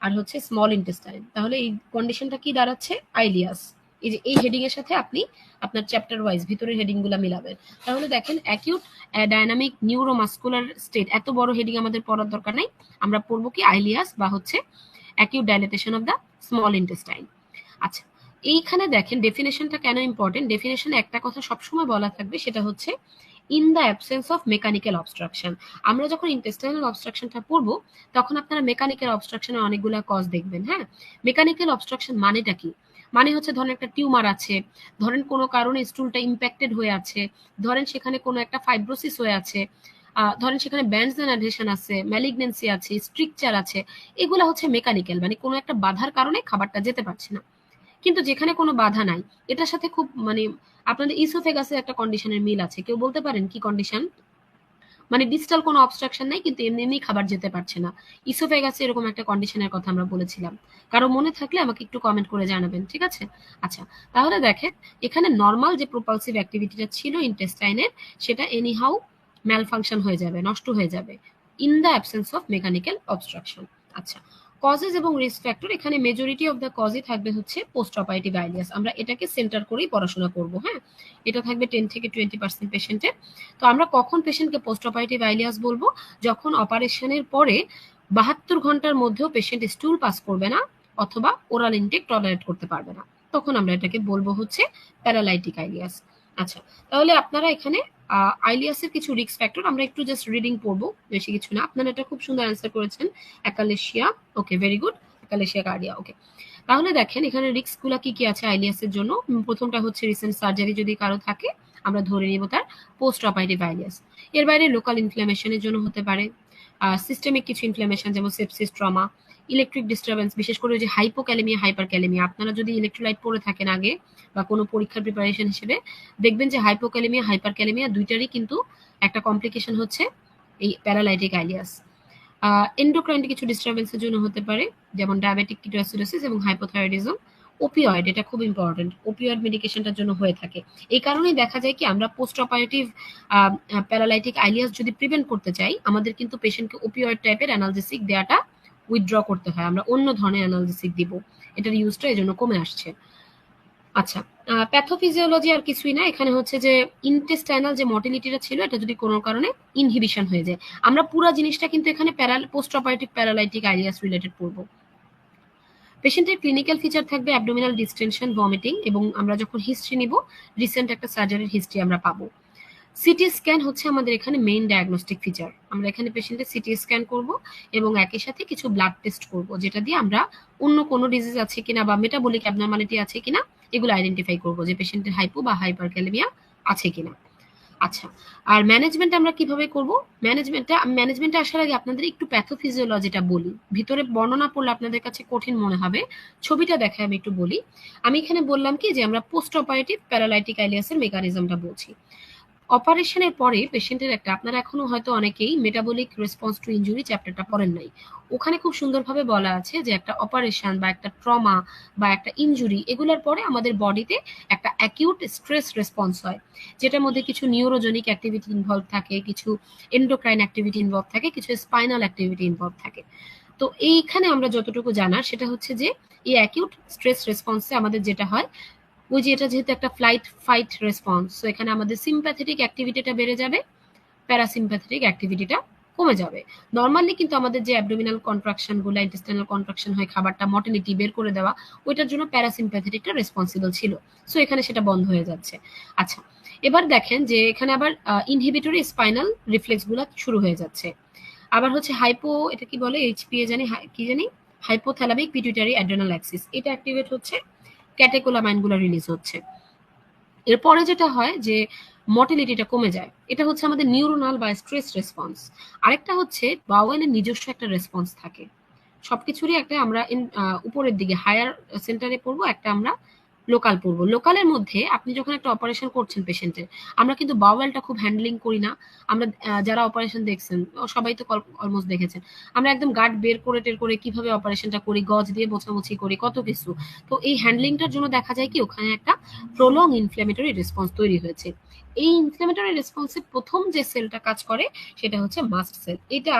আর হচ্ছে স্মল ইন্টেস্টাইন। তাহলে এই কন্ডিশনটা কি দাঁড়াচ্ছে, আইলিয়াস। এই যে এই হেডিং এর সাথে আপনি আপনার চ্যাপ্টার ওয়াইজ ভিতরের হেডিং গুলা মিলাবেন। তাহলে দেখেন অ্যাকিউট ডায়নামিক নিউরোমাস্কুলার স্টেট, এত বড় হেডিং আমাদের পড়ার দরকার নাই, আমরা পড়বো কি আইলিয়াস বা হচ্ছে acute dilatation of the small intestine. আচ্ছা, এইখানে দেখেন ডেফিনেশনটা কেন ইম্পর্টেন্ট। ডেফিনেশনে একটা কথা সবসময় বলা থাকবে, সেটা হচ্ছে in the absence of mechanical obstruction. আমরা যখন ইন্টেস্টাইনাল অবস্ট্রাকশনটা পড়বো, তখন আপনারা মেকানিক্যাল অবস্ট্রাকশনের অনেকগুলো কজ দেখবেন। হ্যাঁ, মেকানিক্যাল অবস্ট্রাকশন মানেটা কি, মানে হচ্ছে ধরেন একটা টিউমার আছে, ধরেন কোনো কারণে স্টুলটা ইম্প্যাক্টেড হয়ে আছে, ধরেন সেখানে কোনো একটা ফাইব্রোসিস হয়ে আছে, ধরেন সেখানে ব্যান্ডস এন্ড অ্যাডহেশন আছে, ম্যালিগনেন্সি আছে, স্ট্রিকচার আছে, এগুলা হচ্ছে মেকানিক্যাল, মানে কোনো একটা বাধার কারণে খাবারটা যেতে পারছে না। কিন্তু যেখানে কোনো বাধা নাই, এটার সাথে খুব মানে আপনাদের ইসোফেগাসের একটা কন্ডিশনের মিল আছে। কেউ বলতে পারেন কি কন্ডিশন, মানে ডিস্টাল কোনো অবস্ট্রাকশন নাই কিন্তু এমনি এমনি খাবার যেতে পারছে না। ইসোফেগাসে এরকম একটা কন্ডিশনের কথা আমরা বলেছিলাম। কারো মনে থাকলে আমাকে একটু কমেন্ট করে জানাবেন, ঠিক আছে? আচ্ছা, তাহলে দেখেন এখানে নর্মাল যে প্রোপালসিভ অ্যাক্টিভিটিটা ছিল ইন্টেস্টাইনের, সেটা এনিহাউ ম্যালফাংশন হয়ে যাবে, নষ্ট হয়ে যাবে in the absence of mechanical obstruction. আচ্ছা, কজেস এবং রিস্ক ফ্যাক্টর, এখানে মেজরিটি অফ দ্য কজই থাকবে হচ্ছে পোস্ট অপারেটিভ আইলিয়াস। আমরা এটাকে সেন্টার করেই পড়াশোনা করব। হ্যাঁ, এটা থাকবে 10 থেকে 20% পেশেন্টের। তো আমরা কখন পেশেন্টকে পোস্ট অপারেটিভ আইলিয়াস বলবো, যখন অপারেশনের পরে 72 ঘন্টার মধ্যেও পেশেন্ট স্টুল পাস করবে না অথবা ওরাল ইনটেক টলারেট করতে পারবে না, তখন আমরা এটাকে বলবো হচ্ছে প্যারালাইটিক আইলিয়াস। আচ্ছা, তাহলে আপনারা এখানে আইলিয়াসের কিছু রিস্ক ফ্যাক্টর আমরা একটু জাস্ট রিডিং পড়বো, বেশি কিছু না। আপনারা এটা খুব সুন্দর অ্যান্সার করেছেন, অ্যাকালেশিয়া, ওকে ভেরি গুড, অ্যাকালেশিয়া কার্ডিয়া, ওকে। তাহলে দেখেন এখানে রিস্ক গুলা কি কি আছে আইলিয়াসের জন্য। প্রথমটা হচ্ছে রিসেন্ট সার্জারি যদি কারো থাকে, আমরা ধরে নিব তার পোস্ট অপারেটিভ আইলিয়াস। এর বাইরে লোকাল ইনফ্লামেশনের জন্য হতে পারে, সিস্টেমিক কিছু ইনফ্লামেশন যেমন সেপসিস, ট্রমা, ইলেকট্রিক ডিস্টারবেন্স, বিশেষ করে যে হাইপোক্যালেমিয়া, হাইপার ক্যালেমিয়া। আপনারা যদি ইলেকট্রোলাইট পড়ে থাকেন আগে বা কোনো পরীক্ষার প্রিপারেশন হিসেবে, দেখবেন যে হাইপোক্যালেমিয়া, হাইপার ক্যালেমিয়া দুইটারই কিন্তু একটা কমপ্লিকেশন হচ্ছে এই প্যারালাইটিক আইলিয়াস। এন্ডোক্রাইন কিছু ডিস্টারবেন্সের জন্য হতে পারে, যেমন ডায়াবেটিক কিটোঅ্যাসিডোসিস এবং হাইপোথাইরয়েডিজম। ওপিওয়েড, এটা খুব ইম্পর্টেন্ট, ওপিওয়েড মেডিকেশনটার জন্য হয়ে থাকে। এই কারণেই দেখা যায় কি আমরা পোস্ট অপারেটিভ প্যারালাইটিক আইলিয়াস যদি প্রিভেন্ট করতে চাই, আমাদের কিন্তু পেশেন্টকে ওপিওয়েড টাইপের অ্যানালজেসিক দেওয়াটা উইথড্র করতে হয়, আমরা অন্য ধরনের অ্যানালজেসিক দিব, এটার ইউজটা এই জন্য কমে আসছে। আচ্ছা, প্যাথোফিজিওলজি আর কিছুই না, এখানে হচ্ছে যে ইন্টেস্টাইনাল যে মর্টিলিটিটা ছিল এটা যদি কোনো কারণে ইনহিবিশন হয়ে যায়, আমরা পুরো জিনিসটা কিন্তু এখানে post operative paralytic ileus related পড়বো। পেশেন্টের ক্লিনিক্যাল ফিচার থাকবে অ্যাবডোমিনাল ডিস্টেনশন, ভমিটিং, এবং আমরা যখন হিস্ট্রি নিব রিসেন্ট একটা সার্জারির হিস্ট্রি আমরা পাবো। সিটি স্ক্যান হচ্ছে আমাদের এখানে মেইন ডায়াগনস্টিক ফিচার। আমরা এখানে পেশেন্টের সিটি স্ক্যান করব এবং একই সাথে কিছু ব্লাড টেস্ট করব, যেটা দিয়ে আমরা অন্য কোনো ডিজিজ আছে কিনা বা মেটাবলিক অ্যাবনরমালিটি আছে কিনা এগুলো আইডেন্টিফাই করব, যে পেশেন্টের হাইপো বা হাইপারক্যালেমিয়া আছে কিনা। আচ্ছা, আর ম্যানেজমেন্ট আমরা কিভাবে করব? ম্যানেজমেন্টে আসার আগে আপনাদের একটু প্যাথোফিজিওলজিটা বলি। ভিতরে বর্ণনা পড়লে আপনাদের কাছে কঠিন মনে হবে, ছবিটা দেখায় আমি একটু বলি। আমি এখানে বললাম কি যে আমরা পোস্ট অপারেটিভ প্যারালাইটিক আইলিয়াসের মেকানিজমটা বলছি। অপারেশনের পরে পেশেন্টের একটা, আপনারা এখনো হয়তো অনেকেই মেটাবলিক রেসপন্স টু ইনজুরি চ্যাপ্টারটা পড়েন নাই। ওখানে খুব সুন্দরভাবে বলা আছে যে একটা অপারেশন বা একটা ট্রমা বা একটা ইনজুরি এগুলোর পরে আমাদের বডিতে একটা অ্যাকিউট স্ট্রেস রেসপন্স হয়, যেটার মধ্যে কিছু নিউরোজেনিক অ্যাক্টিভিটি ইনভলভ থাকে, কিছু এন্ডোক্রাইন অ্যাক্টিভিটি ইনভলভ থাকে, কিছু স্পাইনাল অ্যাক্টিভিটি ইনভলভ থাকে। তো এইখানে আমরা যতটুকু জানার সেটা হচ্ছে যে এই অ্যাকিউট স্ট্রেস রেসপন্সে আমাদের যেটা হয়, ওই যে এটা যেহেতু একটা ফ্লাইট ফাইট রেসপন্স, তো এখানে আমাদের সিম্প্যাথেটিক অ্যাক্টিভিটিটা বেড়ে যাবে, প্যারাসিম্প্যাথেটিক অ্যাক্টিভিটিটা কমে যাবে। নর্মালি কিন্তু আমাদের যে অ্যাবডোমিনাল কন্ট্রাকশন গুলো, ইন্টেস্টাইনাল কন্ট্রাকশন হয়, খাবারটা মটিলিটি বের করে দেওয়া, ওইটার জন্য প্যারাসিম্প্যাথেটিকটা রেসপন্সিবল ছিল। সো এখানে সেটা বন্ধ হয়ে যাচ্ছে। আচ্ছা, এবার দেখেন যে এখানে আবার ইনহিবিটরি স্পাইনাল রিফ্লেক্স গুলো শুরু হয়ে যাচ্ছে। আবার হচ্ছে হাইপো, এটা কি বলে, এইচপিএ জানি, কি জানি, হাইপোথ্যালামিক পিটুইটারি অ্যাড্রেনাল অ্যাক্সিস, এটা অ্যাক্টিভেট হচ্ছে, ক্যাটেকোলামাইনগুলো রিলিজ হচ্ছে। এরপরে যেটা হয় যে মর্টিলিটিটা কমে যায়, এটা হচ্ছে আমাদের নিউরোনাল বা স্ট্রেস রেসপন্স। আরেকটা হচ্ছে বাওয়েলের নিজস্ব একটা রেসপন্স থাকে, সবকিছুরই একটা আমরা উপরের দিকে হায়ার সেন্টারে পড়বো, একটা আমরা লোকাল পড়বো। লোকালের মধ্যে আপনি যখন একটা অপারেশন করছেন পেশেন্টের, আমরা কিন্তু বাওয়েলটা খুব হ্যান্ডলিং করি না। আমরা যারা অপারেশন দেখছেন সবাই তো অলমোস্ট দেখেছেন, আমরা একদম গার্ড বের করে টের করে কিভাবে অপারেশনটা করি, গজ দিয়ে মোছামুছি করি, কত কিছু। তো এই হ্যান্ডলিংটার জন্য দেখা যায় কি ওখানে একটা প্রলং ইনফ্ল্যামেটরি রেসপন্স তৈরি হয়েছে। এই ইনফ্ল্যামেটরি রেসপন্সে প্রথম যে সেলটা কাজ করে সেটা হচ্ছে মাস্ট সেল। এটা,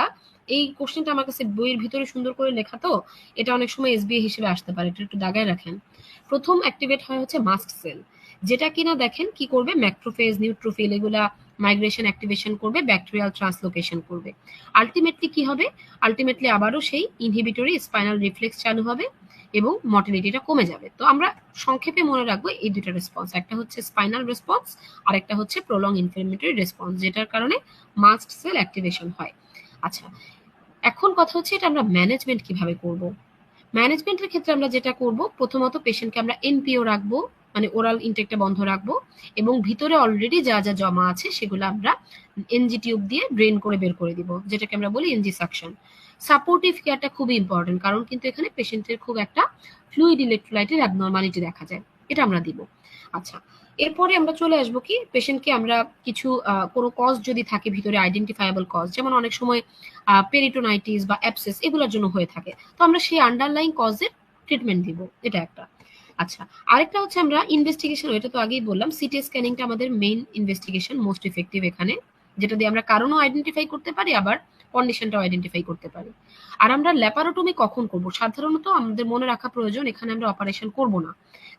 এই কোশ্চেনটা আমার কাছে বইয়ের ভিতরে সুন্দর করে লেখা, তো এটা অনেক সময় এসবিএ হিসেবে আসতে পারে, এটা একটু দাগায় রাখেন। প্রথম অ্যাক্টিভেট হয় হচ্ছে মাস্ট সেল, যেটা কিনা দেখেন কি করবে, ম্যাক্রোফেজ, নিউট্রোফিল এগুলা মাইগ্রেশন অ্যাক্টিভেশন করবে, ব্যাকটেরিয়াল ট্রান্সলোকেশন করবে। আলটিমেটলি কি হবে, আলটিমেটলি আবারও সেই ইনহিবিটরি স্পাইনাল রিফ্লেক্স চালু হবে এবং মর্টিলিটিটা কমে যাবে। তো আমরা সংক্ষেপে মনে রাখবো এই দুটো রেসপন্স, একটা হচ্ছে স্পাইনাল রেসপন্স আর একটা হচ্ছে প্রলং ইনফ্লেমেটরি রেসপন্স, যেটার কারণে মাস্ট সেল অ্যাক্টিভেশন হয়। আচ্ছা, এখন কথা হচ্ছে এটা আমরা ম্যানেজমেন্ট কিভাবে করব। ম্যানেজমেন্টের ক্ষেত্রে আমরা যেটা করব, প্রথমত পেশেন্টকে আমরা এনপিও রাখবো, মানে ওরাল ইনটেকটা বন্ধ রাখবো, এবং ভিতরে অলরেডি যা যা জমা আছে সেগুলো আমরা এনজি টিউব দিয়ে ড্রেন করে বের করে দিব, যেটাকে আমরা বলি এনজি সাকশন। সাপোর্টিভ কেয়ারটা খুবই ইম্পর্টেন্ট, কারণ কিন্তু এখানে পেশেন্টের খুব একটা ফ্লুইড ইলেকট্রোলাইটের অ্যাবনরমালিটি দেখা যায়, এটা আমরা দিব। আচ্ছা, এরপরে আমরা চলে আসবো কি, পেশেন্টকে আমরা কিছু কোনো কজ যদি থাকে ভিতরে, আইডেন্টিফায়াবল কজ, যেমন অনেক সময় পেরিটোনাইটিস বা অ্যাবসেস এগুলোর জন্য হয়ে থাকে, তো আমরা সেই আন্ডারলাইং কজের ট্রিটমেন্ট দিব, এটা একটা। আচ্ছা, আরেকটা হচ্ছে আমরা ইনভেস্টিগেশন, এটা তো আগেই বললাম, সিটি স্ক্যানিংটা আমাদের মেইন ইনভেস্টিগেশন, মোস্ট ইফেক্টিভ এখানে, যেটা দিয়ে আমরা কারণও আইডেন্টিফাই করতে পারি, আবার কন্ডিশনটাও আইডেন্টিফাই করতে পারি। আর আমরা ল্যাপারোটমি কখন করব, সাধারণত আমাদের মনে রাখা প্রয়োজন এখানে আমরা অপারেশন করব না,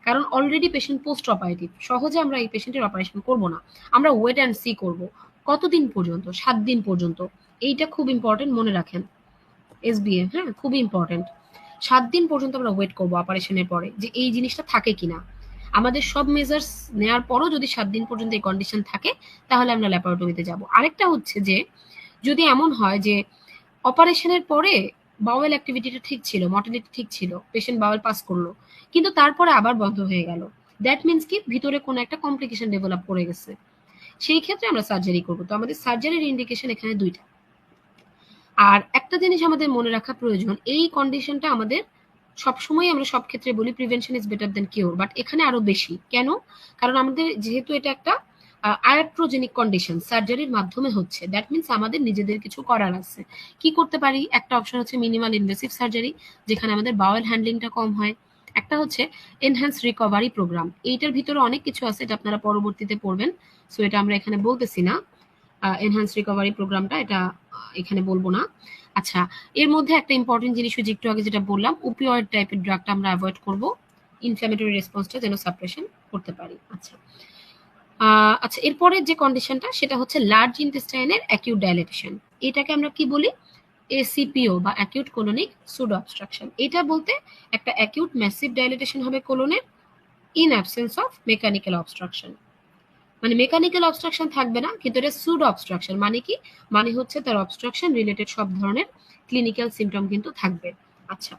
কারণ অলরেডি পেশেন্ট পোস্ট অপারেটিভ, সহজে আমরা এই পেশেন্টের অপারেশন করব না। আমরা ওয়েট অ্যান্ড সি করব, কতদিন পর্যন্ত, 7 দিন পর্যন্ত। এইটা খুব ইম্পর্টেন্ট, মনে রাখেন, এসবিএ, হ্যাঁ, খুবই ইম্পর্টেন্ট। 7 দিন পর্যন্ত আমরা ওয়েট করবো অপারেশনের পরে, যে এই জিনিসটা থাকে কিনা। আমাদের সব মেজার্স নেওয়ার পরও যদি 7 দিন পর্যন্ত এই কন্ডিশন থাকে, তাহলে আমরা ল্যাপারোটমিতে যাব। আরেকটা হচ্ছে যে যদি এমন হয় যে অপারেশনের পরে বাওয়েল অ্যাক্টিভিটিটা ঠিক ছিল, মর্টালিটি ঠিক ছিল, পেশেন্ট বাওয়েল পাস করলো, কিন্তু তারপরে আবার বন্ধ হয়ে গেল, দ্যাট মিনস কি ভিতরে কোনো একটা কমপ্লিকেশন ডেভেলপ করে গেছে, সেই ক্ষেত্রে আমরা সার্জারি করবো। তো আমাদের সার্জারির ইন্ডিকেশন এখানে দুইটা। আর একটা জিনিস আমাদের মনে রাখা প্রয়োজন, এই কন্ডিশনটা আমাদের সবসময়, আমরা সব ক্ষেত্রে বলি prevention is better then cure, but এখানে আরো বেশি কেন, কারণ আমাদের যেহেতু এটা একটা আয়াট্রোজেনিক কন্ডিশন, সার্জারির মাধ্যমে হচ্ছে, দ্যাট মিনস আমাদের নিজেদের কিছু করার আছে। কি করতে পারি, একটা অপশন হচ্ছে মিনিমাল ইনভেসিভ সার্জারি, যেখানে আমাদের বাওয়েল হ্যান্ডলিংটা কম হয়। একটা হচ্ছে এনহ্যান্স রিকভারি প্রোগ্রাম, এইটার ভিতরে অনেক কিছু আছে, এটা আপনারা পরবর্তীতে পড়বেন, সো এটা আমরা এখানে বলতেছি না। এনহ্যান্স রিকভারি প্রোগ্রামটা এটা এখানে বলবো না। আচ্ছা, এর মধ্যে একটা ইম্পর্টেন্ট জিনিস হচ্ছে একটু আগে যেটা বললাম, ওপিওয়েড টাইপের ড্রাগটা আমরা অ্যাভয়েড করব, ইনফ্ল্যামেটরি রেসপন্সটা যেন সাপ্রেশন করতে পারি। আচ্ছা, আচ্ছা, এরপরে যে কন্ডিশনটা সেটা হচ্ছে লার্জ ইন্টেস্টাইনের অ্যাকিউট ডাইলেটেশন, এটাকে আমরা কি বলি, এসিপিও বা অ্যাকিউট কোলোনিক সুডো অবস্ট্রাকশন। এটা বলতে একটা অ্যাকিউট ম্যাসিভ ডাইলেটেশন হবে কোলনের in absence of mechanical obstruction. মানে মেকানিক্যাল অবস্ট্রাকশন থাকবে না, কিন্তু এটা সুডো অবস্ট্রাকশন। মানে কি? মানে হচ্ছে তার অবস্ট্রাকশন রিলেটেড সব ধরনের ক্লিনিক্যাল সিমটম কিন্তু থাকবে। আচ্ছা,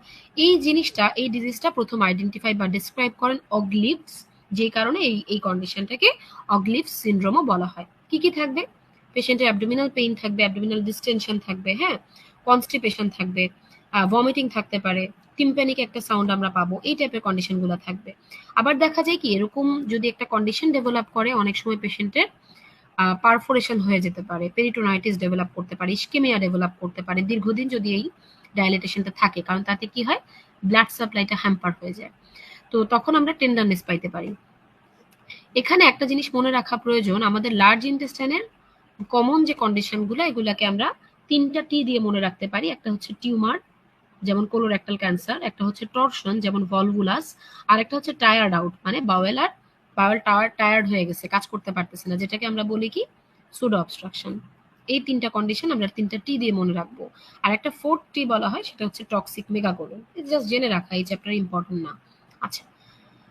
এই জিনিসটা, এই ডিজিজটা প্রথম আইডেন্টিফাই বা ডিসক্রাইব করেন অগলিভস, যে কারণে এই কন্ডিশনটাকে অগলিভস সিনড্রোমও বলা হয়। কি কি থাকবে? পেশেন্টের অ্যাবডোমিনাল পেইন থাকবে, অ্যাবডোমিনাল ডিস্টেনশন থাকবে, হ্যাঁ, কনস্টিপেশন থাকবে, ভমিটিং থাকতে পারে, টিম্প্যানিক একটা সাউন্ড আমরা পাবো, এই টাইপের কন্ডিশনগুলো থাকবে। আবার দেখা যায় কি, এরকম যদি একটা কন্ডিশন ডেভেলপ করে, অনেক সময় পেশেন্টের পারফোরেশন হয়ে যেতে পারে, পেরিটোনাইটিস ডেভেলপ করতে পারে, ইস্কেমিয়া ডেভেলপ করতে পারে দীর্ঘদিন যদি এই ডায়ালিটেশনটা থাকে, কারণ তাতে কি হয়, ব্লাড সাপ্লাইটা হ্যাম্পার হয়ে যায়। তো তখন আমরা টেন্ডারনেস পাইতে পারি। এখানে একটা জিনিস মনে রাখা প্রয়োজন, আমাদের লার্জ ইন্টেস্টাইনের কমন যে কন্ডিশনগুলো, এগুলাকে আমরা 3টা টি দিয়ে মনে রাখতে পারি। একটা হচ্ছে টিউমার, যেমন কোলোরেক্টাল ক্যান্সার, একটা হচ্ছে টর্শন যেমন ভলভুলাস, আর একটা হচ্ছে টায়ার্ড আউট, মানে বাওয়েল টায়ার্ড হয়ে গেছে, কাজ করতে পারতেছে না, যেটাকে আমরা বলি কি, সুডো অবস্ট্রাকশন। এই 3টা কন্ডিশন আমরা 3টা টি দিয়ে মনে রাখবো। আর একটা 4th টি বলা হয়, সেটা হচ্ছে টক্সিক মেগাকোলন। জাস্ট জেনে রাখা, এই চ্যাপ্টার ইম্পর্টেন্ট না। আচ্ছা,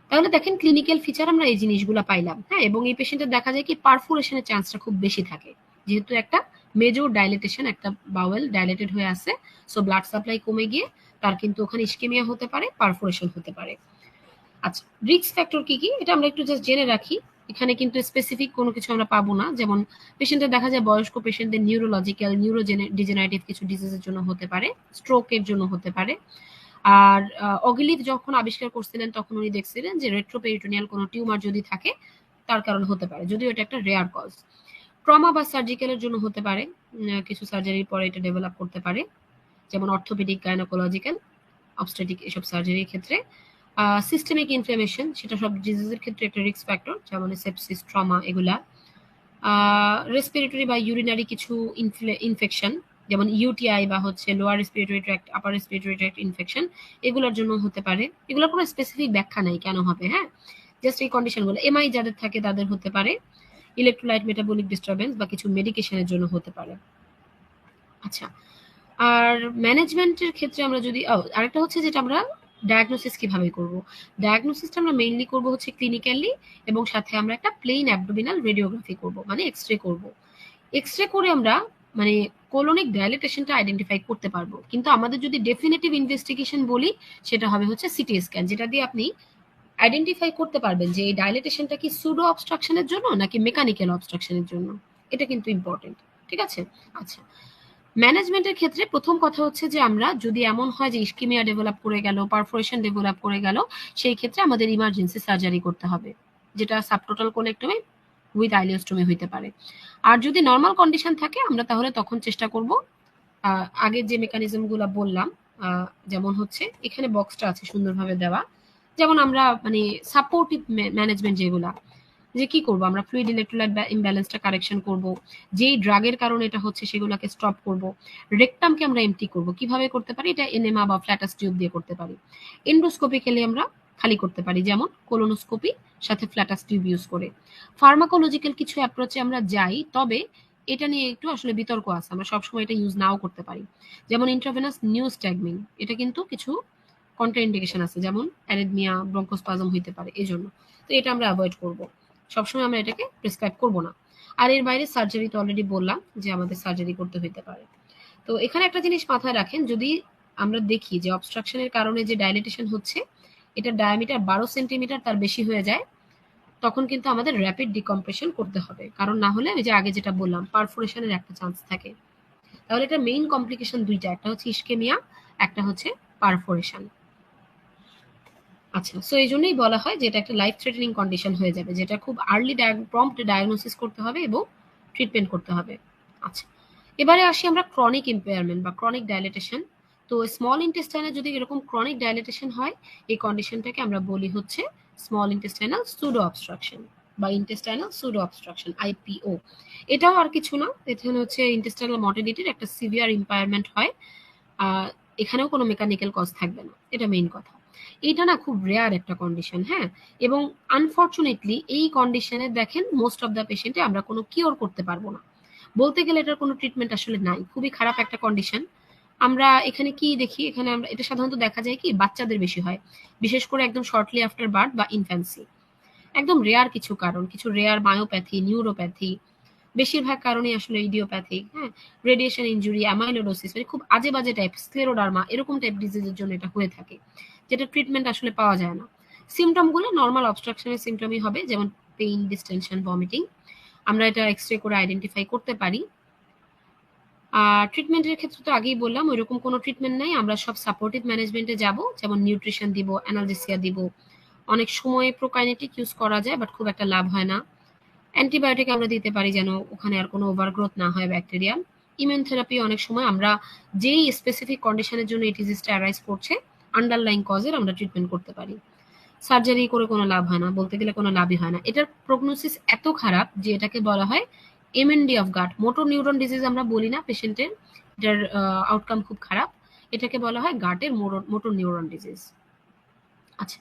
তাহলে দেখেন ক্লিনিক্যাল ফিচার আমরা এই জিনিসগুলো পাইলাম, হ্যাঁ, এবং এই পেশেন্টের দেখা যায় কি পারফোরেশনের চান্সটা খুব বেশি থাকে, যেহেতু একটা মেজর ডাইলেটেশন, একটা বাওয়েল ডাইলেটেড হয়ে আছে, সো ব্লাড সাপ্লাই কমে গিয়ে তার কিন্তু ওখানে ইস্কেমিয়া হতে পারে, পারফোরেশন হতে পারে। আচ্ছা, রিস্ক ফ্যাক্টর কি কি, এটা আমরা একটু জাস্ট জেনে রাখি। এখানে কিন্তু স্পেসিফিক কোনো কিছু আমরা পাবো না, যেমন পেশেন্টের দেখা যায় বয়স্ক পেশেন্টদের নিউরোলজিক্যাল ডিজেনারেটিভ কিছু ডিজিজের জন্য হতে পারে, স্ট্রোকের জন্য হতে পারে। আর অগিলিভ যখন আবিষ্কার করছিলেন তখন উনি দেখছিলেন যে রেট্রোপেরিটোনিয়াল কোনো টিউমার যদি থাকে তার কারণে হতে পারে, যদিও এটা একটা রেয়ার কজ। ট্রমা বা সার্জিক্যালের জন্য হতে পারে, কিছু সার্জারির পরে এটা ডেভেলপ করতে পারে, যেমন অর্থোপেডিক, গাইনোকোলজিক্যাল, অবস্টেটিক এসব সার্জারির ক্ষেত্রে। সিস্টেমিক ইনফ্লামেশন, সেটা সব ডিজিজের ক্ষেত্রে একটা রিস্ক ফ্যাক্টর, যেমন সেপসিস, ট্রমা, এগুলা। রেসপিরেটরি বা ইউরিনারি কিছু ইনফেকশন, যেমন ইউটিআই বা হচ্ছে lower respiratory tract, upper respiratory tract infection, এগুলোর জন্য হতে পারে। এগুলোর কোনো স্পেসিফিক ব্যাখ্যা নাই কেন হবে, হ্যাঁ, জাস্ট এই কন্ডিশনগুলো। এমআই যাদের থাকে তাদের হতে পারে, ইলেকট্রোলাইট মেটাবলিক ডিস্টারবেন্স বা কিছু মেডিকেশনের জন্য হতে পারে। আচ্ছা, আর ম্যানেজমেন্টের ক্ষেত্রে আমরা যদি আরেকটা হচ্ছে যেটা আমরা ডায়াগনোসিস কিভাবে করব, ডায়াগনোসিসটা আমরা মেইনলি করব হচ্ছে ক্লিনিক্যালি, এবং সাথে আমরা একটা প্লেন অ্যাবডোমিনাল রেডিওগ্রাফি করব, মানে এক্সরে করব। এক্সরে করে আমরা মানে কোলনিক ডায়ালিটেশনটা আইডেন্টিফাই করতে পারবো, কিন্তু আমাদের যদি ডেফিনেটিভ ইনভেস্টিগেশন বলি, সেটা হবে হচ্ছে সিটি স্ক্যান, যেটা দিয়ে আপনি আইডেন্টিফাই করতে পারবেন যে এই ডায়ালিটেশনটা কি সুডো অবস্ট্রাকশনের জন্য নাকি মেকানিক্যাল অবস্ট্রাকশনের জন্য। এটা কিন্তু ইম্পর্টেন্ট, ঠিক আছে? আচ্ছা, ম্যানেজমেন্টের ক্ষেত্রে প্রথম কথা হচ্ছে যে আমরা যদি এমন হয় যে ইস্কিমিয়া ডেভেলপ করে গেল, পারফোরেশন ডেভেলপ করে গেল, সেই ক্ষেত্রে আমাদের ইমার্জেন্সি সার্জারি করতে হবে, যেটা সাবটোটাল কোলেক্টমি উইথ আইলিওস্টোমি হইতে পারে। আর যদি নর্মাল কন্ডিশন থাকে, আমরা তাহলে তখন চেষ্টা করব আগের যে মেকানিজমগুলো বললাম, যেমন হচ্ছে এখানে বক্সটা আছে সুন্দরভাবে দেওয়া, যেমন আমরা মানে সাপোর্টিভ ম্যানেজমেন্ট যেগুলা, যে কি করব, আমরা ফ্লুইড ইলেকট্রোলাইট ইমব্যালেন্সটা কারেকশন করব, যেই ড্রাগের কারণে এটা হচ্ছে সেগুলোকে স্টপ করব, রেকটামকে আমরা এমটি করব। কিভাবে করতে পারি? এটা এনেমা বা ফ্ল্যাটাস টিউব দিয়ে করতে পারি। এন্ডোস্কোপিক্যালি আমরা খালি করতে পারি, যেমন কোলোনোস্কোপি সাথে ফ্ল্যাটাস টিউব ইউজ করে। ফার্মাকোলজিক্যাল কিছু অ্যাপ্রোচে আমরা যাই, তবে এটা নিয়ে একটু আসলে বিতর্ক আছে, আমরা সবসময় এটা ইউজ নাও করতে পারি, যেমন ইন্ট্রাভেনাস নিউস্ট্যাগমিন, এটা কিন্তু কিছু কন্ট্রাইন্ডিকেশন আছে, যেমন অ্যারিথমিয়া, ব্রঙ্কোস্পাজম হইতে পারে, এই জন্য। তো এটা আমরা অ্যাভয়েড করব, সবসময় আমরা এটাকে প্রেসক্রাইব করব না। আর এর বাইরে সার্জারি তো অলরেডি বললাম যে আমাদের সার্জারি করতে হইতে পারে। তো এখানে একটা জিনিস মাথায় রাখেন, যদি আমরা দেখি যে অবস্ট্রাকশনের কারণে যে ডাইলেটেশন হচ্ছে, এটা ডায়ামিটার 12 সেন্টিমিটার তার বেশি হয়ে যায়, তখন কিন্তু আমাদের র্যাপিড ডিকম্প্রেশন করতে হবে, কারণ না হলে ওই যে আগে যেটা বললাম, পারফোরেশনের একটা চান্স থাকে। তাহলে এটা মেইন কমপ্লিকেশন দুইটা, একটা হচ্ছে ইস্কেমিয়া, একটা হচ্ছে পারফোরেশন। আচ্ছা, সো এই জন্যই বলা হয় যে এটা একটা লাইফ থ্রেটেনিং কন্ডিশন হয়ে যাবে, যেটা খুব আর্লি প্রম্পট ডায়াগনোসিস করতে হবে এবং ট্রিটমেন্ট করতে হবে। আচ্ছা, এবারে আসি আমরা ক্রনিক ইম্পেয়ারমেন্ট বা ক্রনিক ডায়ালিটেশন। তো স্মল ইন্টেস্টাইনে যদি এরকম ক্রনিক ডায়ালিটেশন হয়, এই কন্ডিশনটাকে আমরা বলি হচ্ছে স্মল ইন্টেস্টাইনাল সুডো অবস্ট্রাকশন বা ইন্টেস্টাইনাল সুডো অবস্ট্রাকশন, আইপিও। এটাও আর কিছু না, এখানে হচ্ছে ইন্টেস্টাইনাল মর্টিলিটির একটা সিভিয়ার ইম্পায়ারমেন্ট হয়। এখানেও কোনো মেকানিক্যাল কজ থাকবে না, এটা মেইন কথা। এটা না খুব রেয়ার একটা কন্ডিশন, হ্যাঁ, এবং আনফরচুনেটলি এই কন্ডিশনে দেখেন মোস্ট অফ দ্য পেশেন্টে আমরা কোনো কিওর করতে পারবো না, বলতে গেলে এটার কোনো ট্রিটমেন্ট আসলে নাই, খুবই খারাপ একটা কন্ডিশন। আমরা এখানে কি দেখি, এখানে আমরা এটা সাধারণত দেখা যায় কি বাচ্চাদের বেশি হয়, বিশেষ করে একদম শর্টলি আফটার বার্থ বা ইনফ্যান্সি। একদম রেয়ার কিছু কারণ, কিছু রেয়ার মায়োপ্যাথি, নিউরোপ্যাথি, বেশিরভাগ কারণেই আসলে ইডিওপ্যাথিক, হ্যাঁ, রেডিয়েশন ইনজুরি, অ্যামাইলোডোসিস, মানে খুব আজে বাজে টাইপ, স্ক্লেরোডার্মা, এরকম টাইপ ডিজিজের জন্য এটা হয়ে থাকে, যেটা ট্রিটমেন্ট আসলে পাওয়া যায় না। সিমটমগুলো নর্মাল অবস্ট্রাকশনের সিমটমই হবে, যেমন পেইন, ডিস্টেনশন, ভমিটিং। আমরা এটা এক্স-রে করে আইডেন্টিফাই করতে পারি। আর ট্রিটমেন্টের ক্ষেত্রে তো আগেই বললাম ওইরকম কোনো ট্রিটমেন্ট নাই, আমরা সব সাপোর্টিভ ম্যানেজমেন্টে যাব, যেমন নিউট্রিশন দিব, অ্যানালজেসিয়া দিব। অনেক সময় প্রোকাইনেটিক ইউজ করা যায়, বাট খুব একটা লাভ হয় না। অ্যান্টিবায়োটিক আমরা দিতে পারি যেন ওখানে আর কোনো ওভারগ্রোথ না হয় ব্যাকটেরিয়া। ইমিউন থেরাপি অনেক সময় আমরা যেই স্পেসিফিক কন্ডিশনের জন্য এই ডিজিজটা অ্যারাইজ করছে, আন্ডারলাইং কজের আমরা ট্রিটমেন্ট করতে পারি। সার্জারি করে কোনো লাভ হয় না, বলতে গেলে কোনো লাভই হয় না। এটার প্রগনোসিস এত খারাপ যে এটাকে বলা হয় MND of gut, motor neuron disease আমরা বলি না পেশেন্টের, এটার আউটকাম খুব খারাপ। এটাকে বলা হয় গাটের মোটর নিউরন ডিজিজ। আচ্ছা,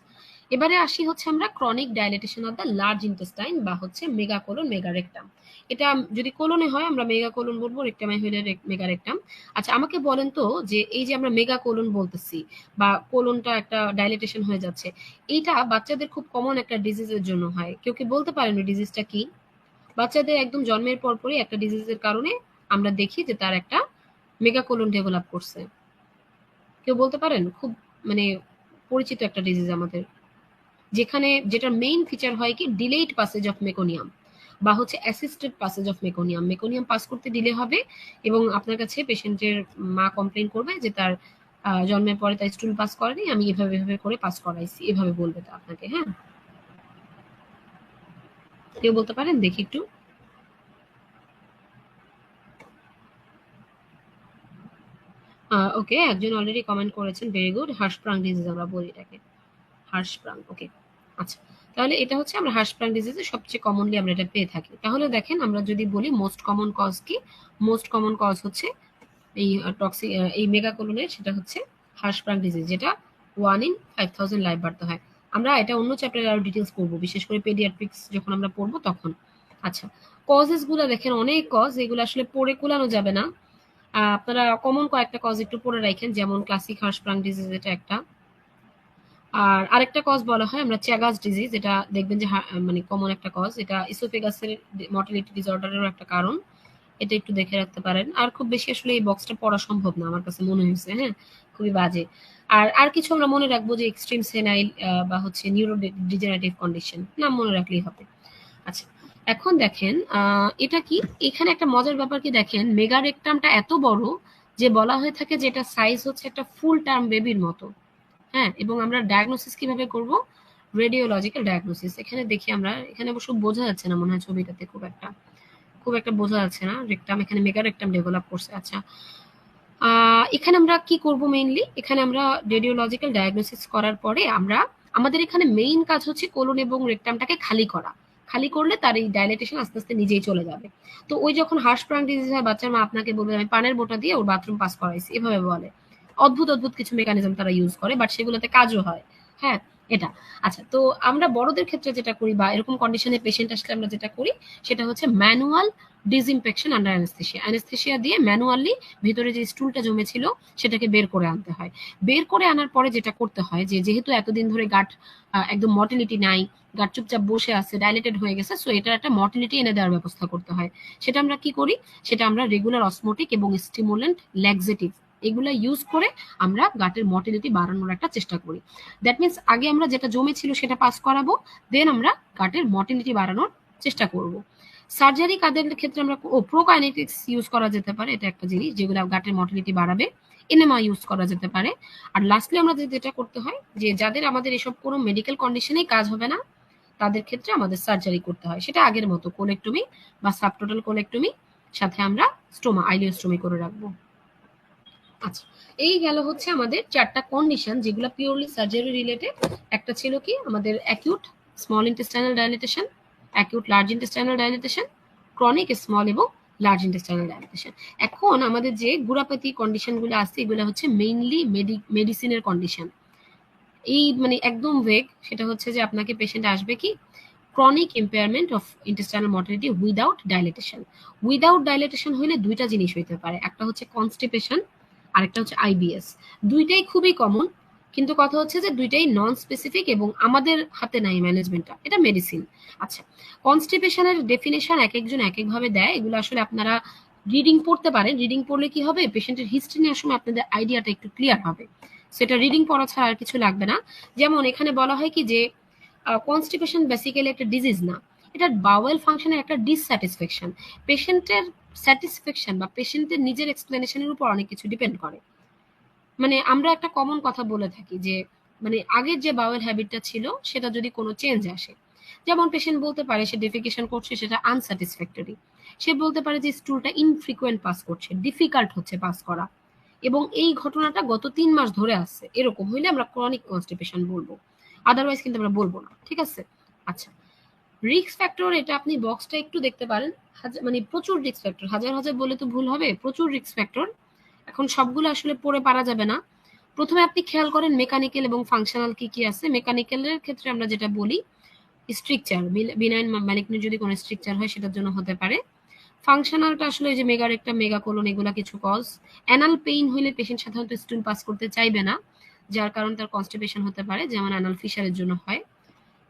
এবারে আসি হচ্ছে আমরা chronic dilatation of the large intestine বা হচ্ছে মেগাকোলন, মেগারেক্টাম। এটা যদি কোলনে হয় আমরা মেগাকোলন বলবো, রেক্টামে হইলে মেগারেক্টাম। আচ্ছা, আমাকে বলেন তো যে এই যে আমরা মেগাকোলন বলতেছি বা কোলনটা একটা ডাইলেটেশন হয়ে যাচ্ছে, এইটা বাচ্চাদের খুব কমন একটা ডিজিজের জন্য হয়, কেউ কি বলতে পারেন ওই ডিজিজটা কি? বাচ্চাদের একদম জন্মের পরপরই একটা ডিজিজের কারণে আমরা দেখি যে তার একটা মেগাকোলন ডেভেলপ করছে। কেউ বলতে পারেন? খুব মানে পরিচিত একটা ডিজিজ আমাদের, যেখানে যেটার মেইন ফিচার হয় কি ডিলেইড পাসেজ অফ মেকোনিয়াম বা হচ্ছে assisted passage of meconium. Meconium pass করতে ডিলে হবে এবং আপনার কাছে পেশেন্টের মা কমপ্লেন করবে যে তার জন্মের পরে তার স্টুল পাস করেনি, আমি এভাবে এভাবে করে পাস করাইছি, এভাবে বলবে তো আপনাকে। হ্যাঁ, কেউ বলতে পারেন দেখি একটু? ওকে, একজন অলরেডি কমেন্ট করেছেন, ভেরি গুড। হার্শপ্রাং ডিজিজ আমরা বলি এটাকে, হার্শপ্রাং। ওকে, আচ্ছা, তাহলে এটা হচ্ছে আমরা হার্শপ্রাং ডিজিজে সবচেয়ে কমনলি আমরা এটা পেয়ে থাকি। তাহলে দেখেন আমরা যদি বলি মোস্ট কমন কজ কি, মোস্ট কমন কজ হচ্ছে এই টক্সিক, এই মেগাকোলনের, সেটা হচ্ছে হার্শপ্রাং ডিজিজ, যেটা 1 in 5000 লাইভ বাড়তে হয়। আমরা এটা অন্য চ্যাপ্টারে আরো ডিটেলস পড়বো, বিশেষ করে পেডিয়াট্রিক্স যখন আমরা পড়বো তখন। আচ্ছা, কজেস গুলা দেখেন অনেক কজ, এগুলো আসলে পড়ে কুলানো যাবে না। আপনারা কমন কয়েকটা কজ একটু পড়ে রাখেন, যেমন ক্লাসিক হার্শপ্রাং ডিজিজ, এটা একটা। আর আরেকটা কজ বলা হয় আমরা চ্যাগাস ডিজিজ, এটা দেখবেন যে মানে কমন একটা কজ, এটা ইসোফেগাসের মর্টালিটি ডিসঅর্ডারেরও একটা কারণ, এটা একটু দেখে রাখতে পারেন। আর খুব বেশি আসলে এই বক্সটা পড়া সম্ভব না আমার কাছে মনে হয়েছে, হ্যাঁ, খুবই বাজে। আর আর কিছু আমরা মনে রাখবো যে এক্সট্রিম সেনাইল বা হচ্ছে নিউরো ডিজেনারেটিভ কন্ডিশন, নাম মনে রাখলেই হবে। আচ্ছা, এখন দেখেন এটা কি, এখানে একটা মজার ব্যাপার কি দেখেন, মেগারেক্টামটা এত বড় যে বলা হয়ে থাকে যে এটা সাইজ হচ্ছে একটা ফুল টার্ম বেবির মতো। হ্যাঁ, এবং আমরা ডায়াগনোসিস কিভাবে করব? Radiological diagnosis. এখানে দেখি আমরা, এখানে অবশ্য বোঝা যাচ্ছে না মনে হয় ছবিটাতে, খুব একটা বোঝা যাচ্ছে না রেকটাম, এখানে মেগা রেকটাম ডেভেলপ করছে। আচ্ছা, এখানে আমরা কি করব মেইনলি, এখানে আমরা রেডিওলজিক্যাল ডায়াগনোসিস করার পরে আমরা, আমাদের এখানে মেইন কাজ হচ্ছে কোলন এবং রেকটামটাকে খালি করা। খালি করলে তার এই ডাইলেটেশন আস্তে আস্তে নিজেই চলে যাবে। তো ওই যখন হার্শপ্রাং ডিজিজ হয় বাচ্চার মা আপনাকে বলবে আমি পানের বোঁটা দিয়ে ওর বাথরুম পাস করাইছি, এভাবে বলে। অদ্ভুত অদ্ভুত কিছু মেকানিজম তারা ইউজ করে, বাট সেগুলোতে কাজও হয়। হ্যাঁ, এটা। আচ্ছা, তো আমরা বড়দের ক্ষেত্রে যেটা করি বা এরকম কন্ডিশনে পেশেন্ট আসলে আমরা যেটা করি সেটা হচ্ছে manual disinfection under anaesthesia. Anaesthesia দিয়ে ম্যানুয়ালি ভিতরে যে স্টুলটা জমেছিল সেটাকে বের করে আনতে হয়। বের করে আনার পরে যেটা করতে হয় যে যেহেতু এতদিন ধরে গাট একদম মটিলিটি নাই, গাট চুপচাপ বসে আছে, ডাইলেটেড হয়ে গেছে, সো এটার একটা মটিলিটি এনে দেওয়ার ব্যবস্থা করতে হয়। সেটা আমরা কি করি, সেটা আমরা রেগুলার অসমোটিক এবং স্টিমুলেন্ট, ল্যাক্সেটিভ, এগুলা ইউজ করে আমরা গাটের মটিলিটি বাড়ানোর একটা চেষ্টা করি। দ্যাট মিনস আগে আমরা যেটা জমে ছিল সেটা পাস করাবো, দেন আমরা গাটের মটিলিটি বাড়ানোর চেষ্টা করব। সার্জারি কাদের ক্ষেত্রে আমরা প্রোকাইনেটিক্স ইউজ করা যেতে পারে, এটা একটা জিনিস যেগুলো গাটের মটিলিটি বাড়াবে। এনএমা ইউজ করা যেতে পারে। আর লাস্টলি আমরা যেটা করতে হয় যে যাদের আমাদের এসব কোনো মেডিকেল কন্ডিশনেই কাজ হবে না তাদের ক্ষেত্রে আমাদের সার্জারি করতে হয়, সেটা আগের মতো কোলেক্টমি বা সাবটোটাল কোলেক্টমি, সাথে আমরা স্টোমা, আইলিওস্টোমি করে রাখবো। আচ্ছা, এই গেল হচ্ছে আমাদের 4টা কন্ডিশন যেগুলো পিওরলি সার্জারি রিলেটেড। একটা ছিল কি আমাদের acute small intestinal dilatation, acute large intestinal dilatation, chronic small এবং লার্জ ইন্টেস্টাইনাল ডাইলেটেশন। এখন আমাদের যে গুড়াপাতি কন্ডিশনগুলো আছে এগুলো হচ্ছে মেইনলি মেডিসিনের কন্ডিশন। এই মানে একদম ভেগ, সেটা হচ্ছে যে আপনাকে পেশেন্ট আসবে কি chronic impairment of intestinal mortality without dilatation. Without dilatation হলে দুইটা জিনিস হইতে পারে, একটা হচ্ছে কনস্টিপেশন, আরেকটা হচ্ছে আইবিএস। দুইটাই খুবই কমন, কিন্তু কথা হচ্ছে যে দুইটাই নন স্পেসিফিক এবং আমাদের হাতে নাই ম্যানেজমেন্টটা, এটা মেডিসিন। আচ্ছা, কনস্টিপেশনের ডেফিনেশন এক একজন এক একভাবে দেয়, এগুলো আসলে আপনারা রিডিং পড়তে পারেন। রিডিং পড়লে কি হবে, পেশেন্টের হিস্ট্রি নেওয়ার সময় আপনাদের আইডিয়াটা একটু ক্লিয়ার হবে। সেটা রিডিং পড়া ছাড়া আর কিছু লাগবে না। যেমন এখানে বলা হয় কি যে কনস্টিপেশন বেসিক্যালি একটা ডিজিজ না, এটা বাওয়েল ফাংশনের একটা ডিসস্যাটিসফ্যাকশন। পেশেন্টের স্যাটিসফ্যাকশন বা পেশেন্টের নিজের এক্সপ্লেনেশনের উপর অনেক কিছু ডিপেন্ড করে। মানে আমরা একটা কমন কথা বলে থাকি যে মানে আগের যে বাওয়েল হ্যাবিটটা ছিল সেটা যদি কোনো চেঞ্জ আসে, যেমন পেশেন্ট বলতে পারে সে ডেফিকেশন করছে সেটা আনস্যাটিসফ্যাক্টরি, সে বলতে পারে যে স্টুলটা ইনফ্রিকুয়েন্ট পাস করছে, ডিফিকাল্ট হচ্ছে পাস করা, এবং এই ঘটনাটা গত 3 মাস ধরে আসছে, এরকম হইলে আমরা ক্রনিক কনস্টিপেশন বলবো, আদারওয়াইজ কিন্তু আমরা বলবো না। ঠিক আছে? আচ্ছা, রিস্ক ফ্যাক্টর, এটা আপনি বক্সটা একটু দেখতে পারেন। মানে প্রচুর রিস্ক ফ্যাক্টর, হাজার হাজার বলে তো ভুল হবে, প্রচুর রিস্ক ফ্যাক্টর। এখন সবগুলো আসলে পড়ে পারা যাবে না। প্রথমে আপনি খেয়াল করেন মেকানিক্যাল এবং ফাংশনাল কি কি আছে। মেকানিক্যালের ক্ষেত্রে আমরা যেটা বলি স্ট্রিকচার, বিনাইন ম্যালিগন্যান্ট যদি কোনো স্ট্রিকচার হয় সেটার জন্য হতে পারে। ফাংশনালটা আসলে যে মেগারেক্টা, মেগাকোলন, এগুলা কিছু কজ। অ্যানাল পেইন হইলে পেশেন্ট সাধারণত স্টুল পাস করতে চাইবে না, যার কারণ তার কনস্টিপেশন হতে পারে, যেমন অ্যানাল ফিশারের জন্য হয়।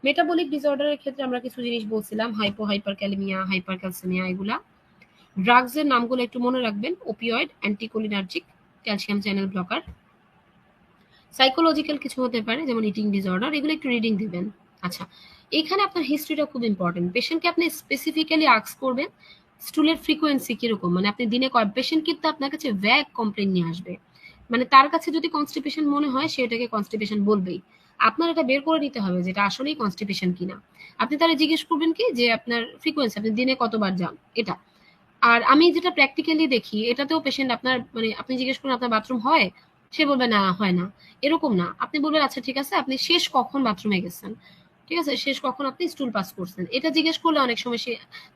মেটাবলিক ডিসঅর্ডারের ক্ষেত্রে আমরা কিছু জিনিস বলছিলাম, হাইপারক্যালেমিয়া, হাইপারক্যালসেমিয়া, এগুলা। ড্রাগসের নামগুলো একটু মনে রাখবেন, opioid, anticholinergic, calcium channel blocker. Psychological কিছু হতে পারে যেমন ইটিং ডিসঅর্ডার, এগুলো একটু রিডিং দিবেন। আচ্ছা, এখানে আপনার হিস্ট্রিটা খুব ইম্পর্টেন্ট। পেশেন্টকে আপনি স্পেসিফিক্যালি আস্ক করবেন স্টুলের ফ্রিকোয়েন্সি কিরকম, মানে আপনি দিনে কয়, পেশেন্ট কিন্তু আপনার কাছে ভ্যাগ কমপ্লেন নিয়ে আসবে, মানে তার কাছে যদি কনস্টিপেশন মনে হয় সে এটাকে কনস্টিপেশন বলবেই। আপনার এটা বের করে নিতে হবে যেটা আসলেই কনস্টিপেশন কিনা। আপনি তারা জিজ্ঞেস করবেন কি যে আপনার ফ্রিকোয়েন্সি, আপনি দিনে কতবার যান, এটা। আর আমি যেটা প্র্যাকটিক্যালি দেখি এটাতেও পেশেন্ট আপনার মানে আপনি জিজ্ঞেস করুন আপনার বাথরুম হয়, সে বলবে না হয় না, এরকম না। আপনি বলবেন আচ্ছা ঠিক আছে আপনি শেষ কখন বাথরুমে গেছেন, ঠিক আছে, শেষ কখন আপনি স্টুল পাস করছেন, এটা জিজ্ঞেস করলে অনেক সময় সে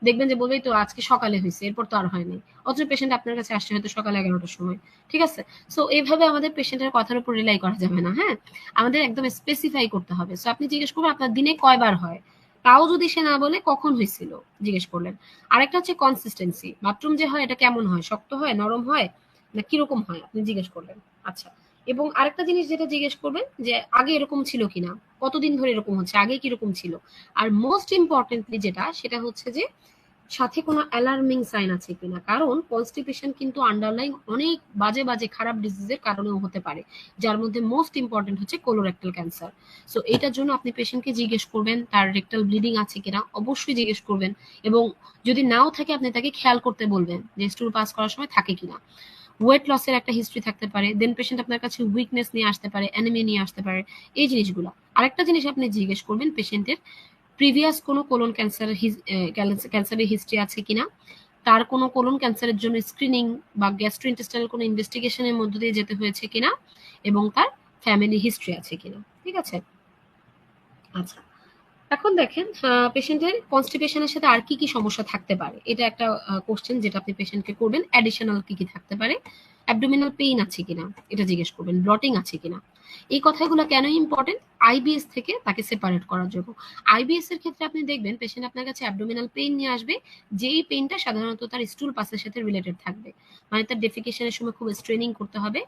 দেখবেন যে বলবেই তো আজকে সকালে হয়েছে, এরপর তো আর হয়নি, অথচ পেশেন্ট আপনার কাছে আসছে হয়তো সকাল 11টার সময়। ঠিক আছে? সো এইভাবে আমাদের পেশেন্টের কথার উপর রিলাই করা যাবে না। হ্যাঁ, আমাদের একদম স্পেসিফাই করতে হবে। সো আপনি জিজ্ঞেস করবেন আপনার দিনে কয়বার হয়, তাও যদি সে না বলে কখন হয়েছিল জিজ্ঞেস করলেন। আরেকটা হচ্ছে কনসিস্টেন্সি, বাথরুম যে হয় এটা কেমন হয়, শক্ত হয়, নরম হয়, না কিরকম হয়, আপনি জিজ্ঞেস করলেন। আচ্ছা, এবং আরেকটা জিনিস যেটা জিজ্ঞেস করবেন যে আগে এরকম ছিল কিনা, কতদিন ধরে এরকম হচ্ছে, আগে কিরকম ছিল। আর মোস্ট ইম্পর্টেন্টলি যেটা, সেটা হচ্ছে যে সাথে কোনো অ্যালার্মিং সাইন আছে কিনা, কারণ কনস্টিপেশন কিন্তু আন্ডারলাইন অনেক বাজে বাজে খারাপ ডিজিজের কারণেও হতে পারে, যার মধ্যে মোস্ট ইম্পর্টেন্ট হচ্ছে কোলোরেক্টাল ক্যান্সার। সো এটার জন্য আপনি পেশেন্টকে জিজ্ঞেস করবেন তার রেক্টাল ব্লিডিং আছে কিনা, অবশ্যই জিজ্ঞেস করবেন। এবং যদি নাও থাকে আপনি তাকে খেয়াল করতে বলবেন যে স্টুল পাস করার সময় থাকে কিনা। ওয়েট লসের একটা হিস্ট্রি থাকতে পারে, দেন পেশেন্ট আপনার কাছে উইকনেস নিয়ে আসতে পারে, অ্যানিমিয়া নিয়ে আসতে পারে, এই জিনিসগুলো। আরেকটা জিনিস আপনি জিজ্ঞেস করবেন পেশেন্টের প্রিভিয়াস কোনো কোলন ক্যান্সারের হিস্ট্রি আছে কিনা, তার কোনো কোলন ক্যান্সারের জন্য স্ক্রিনিং বা গ্যাস্ট্রোইন্টেস্টাইনাল কোনো ইনভেস্টিগেশনের মধ্য দিয়ে যেতে হয়েছে কিনা, এবং তার ফ্যামিলি হিস্ট্রি আছে কিনা। ঠিক আছে? আচ্ছা, এখন দেখেন পেশেন্টের কনস্টিপেশনের সাথে আর কি কি সমস্যা থাকতে পারে, এটা একটা কোশ্চেন যেটা আপনি পেশেন্টকে করবেন। অ্যাডিশনাল কি কি থাকতে পারে, অ্যাবডোমিনাল পেইন আছে কিনা এটা জিজ্ঞেস করবেন, ব্লটিং আছে কিনা। এই কথাগুলো কেন ইম্পর্টেন্ট, আইবিএস থেকে তাকে সেপারেট করার জন্য। আইবিএস এর ক্ষেত্রে আপনি দেখবেন পেশেন্ট আপনার কাছে অ্যাবডোমিনাল পেইন নিয়ে আসবে, যেই পেইনটা সাধারণত তার স্টুল পাসের সাথে রিলেটেড থাকবে, মানে তার ডেফিকেশনের সময় খুব স্ট্রেনিং করতে হবে,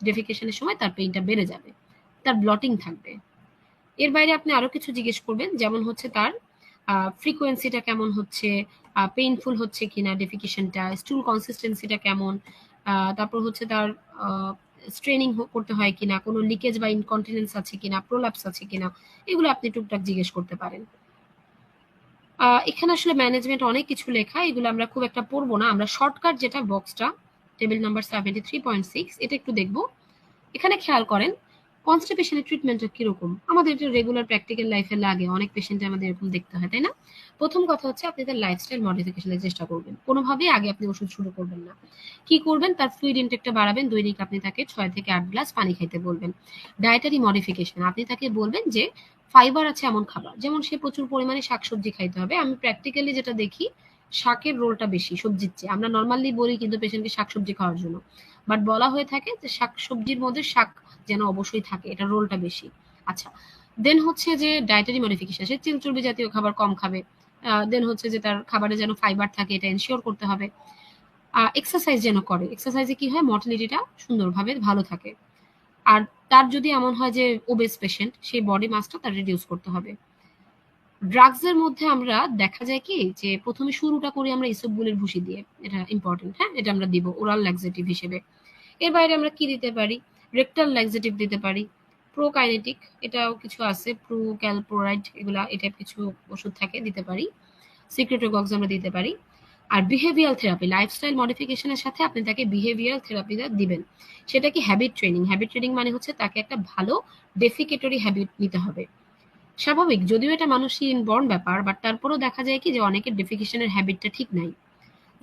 ডেফিকেশনের সময় তার পেইনটা বেড়ে যাবে, তার ব্লটিং থাকবে। এর বাইরে আপনি আরো কিছু জিজ্ঞেস করবেন, যেমন হচ্ছে তার ফ্রিকোয়েন্সিটা কেমন হচ্ছে, পেইনফুল হচ্ছে কিনা ডেফিকেশনটা, স্টুল কনসিস্টেন্সিটা কেমন, তারপর হচ্ছে তার স্ট্রেনিং করতে হয় কিনা, কোনো লিকেজ বা ইনকন্টিনেন্স আছে কিনা, প্রোলাপস আছে কিনা, এগুলো আপনি টুকটাক জিজ্ঞেস করতে পারেন। এখানে আসলে ম্যানেজমেন্ট অনেক কিছু লেখা, এগুলো আমরা খুব একটা পড়বো না, আমরা শর্টকাট যেটা বক্সটা টেবিল নাম্বার 73.6 এটা একটু দেখবো। এখানে খেয়াল করেন কনস্টিপেশনের ট্রিটমেন্টটা কিরকম, আমাদের এটা রেগুলার প্র্যাকটিক্যাল লাইফে লাগে, অনেক পেশেন্টে আমাদের এরকম দেখতে হয়, তাই না? প্রথম কথা হচ্ছে আপনি তার লাইফস্টাইল মডিফিকেশনের চেষ্টা করবেন, কোনোভাবেই আগে আপনি ওষুধ শুরু করবেন না। কি করবেন, তার ফ্লুইড ইনটেকটা বাড়াবেন, দৈনিক আপনি তাকে 6 থেকে 8 গ্লাস পানি খাইতে বলবেন। ডায়েটারি মডিফিকেশন, আপনি তাকে বলবেন যে ফাইবার আছে এমন খাবার, যেমন সে প্রচুর পরিমাণে শাকসবজি খাইতে হবে। আমি প্র্যাকটিক্যালি যেটা দেখি শাকের রোলটা বেশি সবজির চেয়ে, আমরা নর্মালি বলি কিন্তু পেশেন্টকে শাকসবজি খাওয়ার জন্য, বাট বলা হয়ে থাকে যে শাকসবজির মধ্যে শাক যেন অবশ্যই থাকে, এটা রোলটা বেশি। আচ্ছা, দেন হচ্ছে যে ডায়েটারি মডিফিকেশন, সে চিল চর্বি জাতীয় খাবার কম খাবে। দেন হচ্ছে যে তার খাবারে যেন ফাইবার থাকে, এটা এনশিওর করতে হবে। এক্সারসাইজ যেন করে, এক্সারসাইজে কি হয় মর্টালিটিটা সুন্দরভাবে ভালো থাকে। আর তার যদি এমন হয় যে ওবেস পেশেন্ট, সেই বডি মাসটা তার রিডিউস করতে হবে। ড্রাগস এর মধ্যে আমরা দেখা যায় কি যে প্রথমে শুরুটা করি আমরা ইসবগুলের ভুসি দিয়ে, এটা ইম্পর্টেন্ট, হ্যাঁ এটা আমরা দিব ওরাল ল্যাক্সেটিভ হিসেবে। এর বাইরে আমরা কি দিতে পারি, রেকটাল ল্যাক্সেটিভ দিতে পারি, প্রোকাইনেটিক এটাও কিছু আছে, প্রোক্যালপোরাইড এগুলা, এটা কিছু ওষুধ থাকে দিতে পারি, সিক্রেটোকক্স আমরা দিতে পারি। আর বিহেভিয়ারাল থেরাপি, লাইফস্টাইল মডিফিকেশনের সাথে আপনি তাকে বিহেভিয়ারাল থেরাপিটা দিবেন। সেটা কি হ্যাবিট ট্রেনিং, হ্যাবিট ট্রেনিং মানে হচ্ছে তাকে একটা ভালো ডেফিকেটরি হ্যাবিট নিতে হবে। স্বাভাবিক, যদিও এটা মানুষই ইনবর্ন ব্যাপার, বাট তারপরেও দেখা যায় কি যে অনেকের ডেফিকেশনের হ্যাবিটটা ঠিক নাই।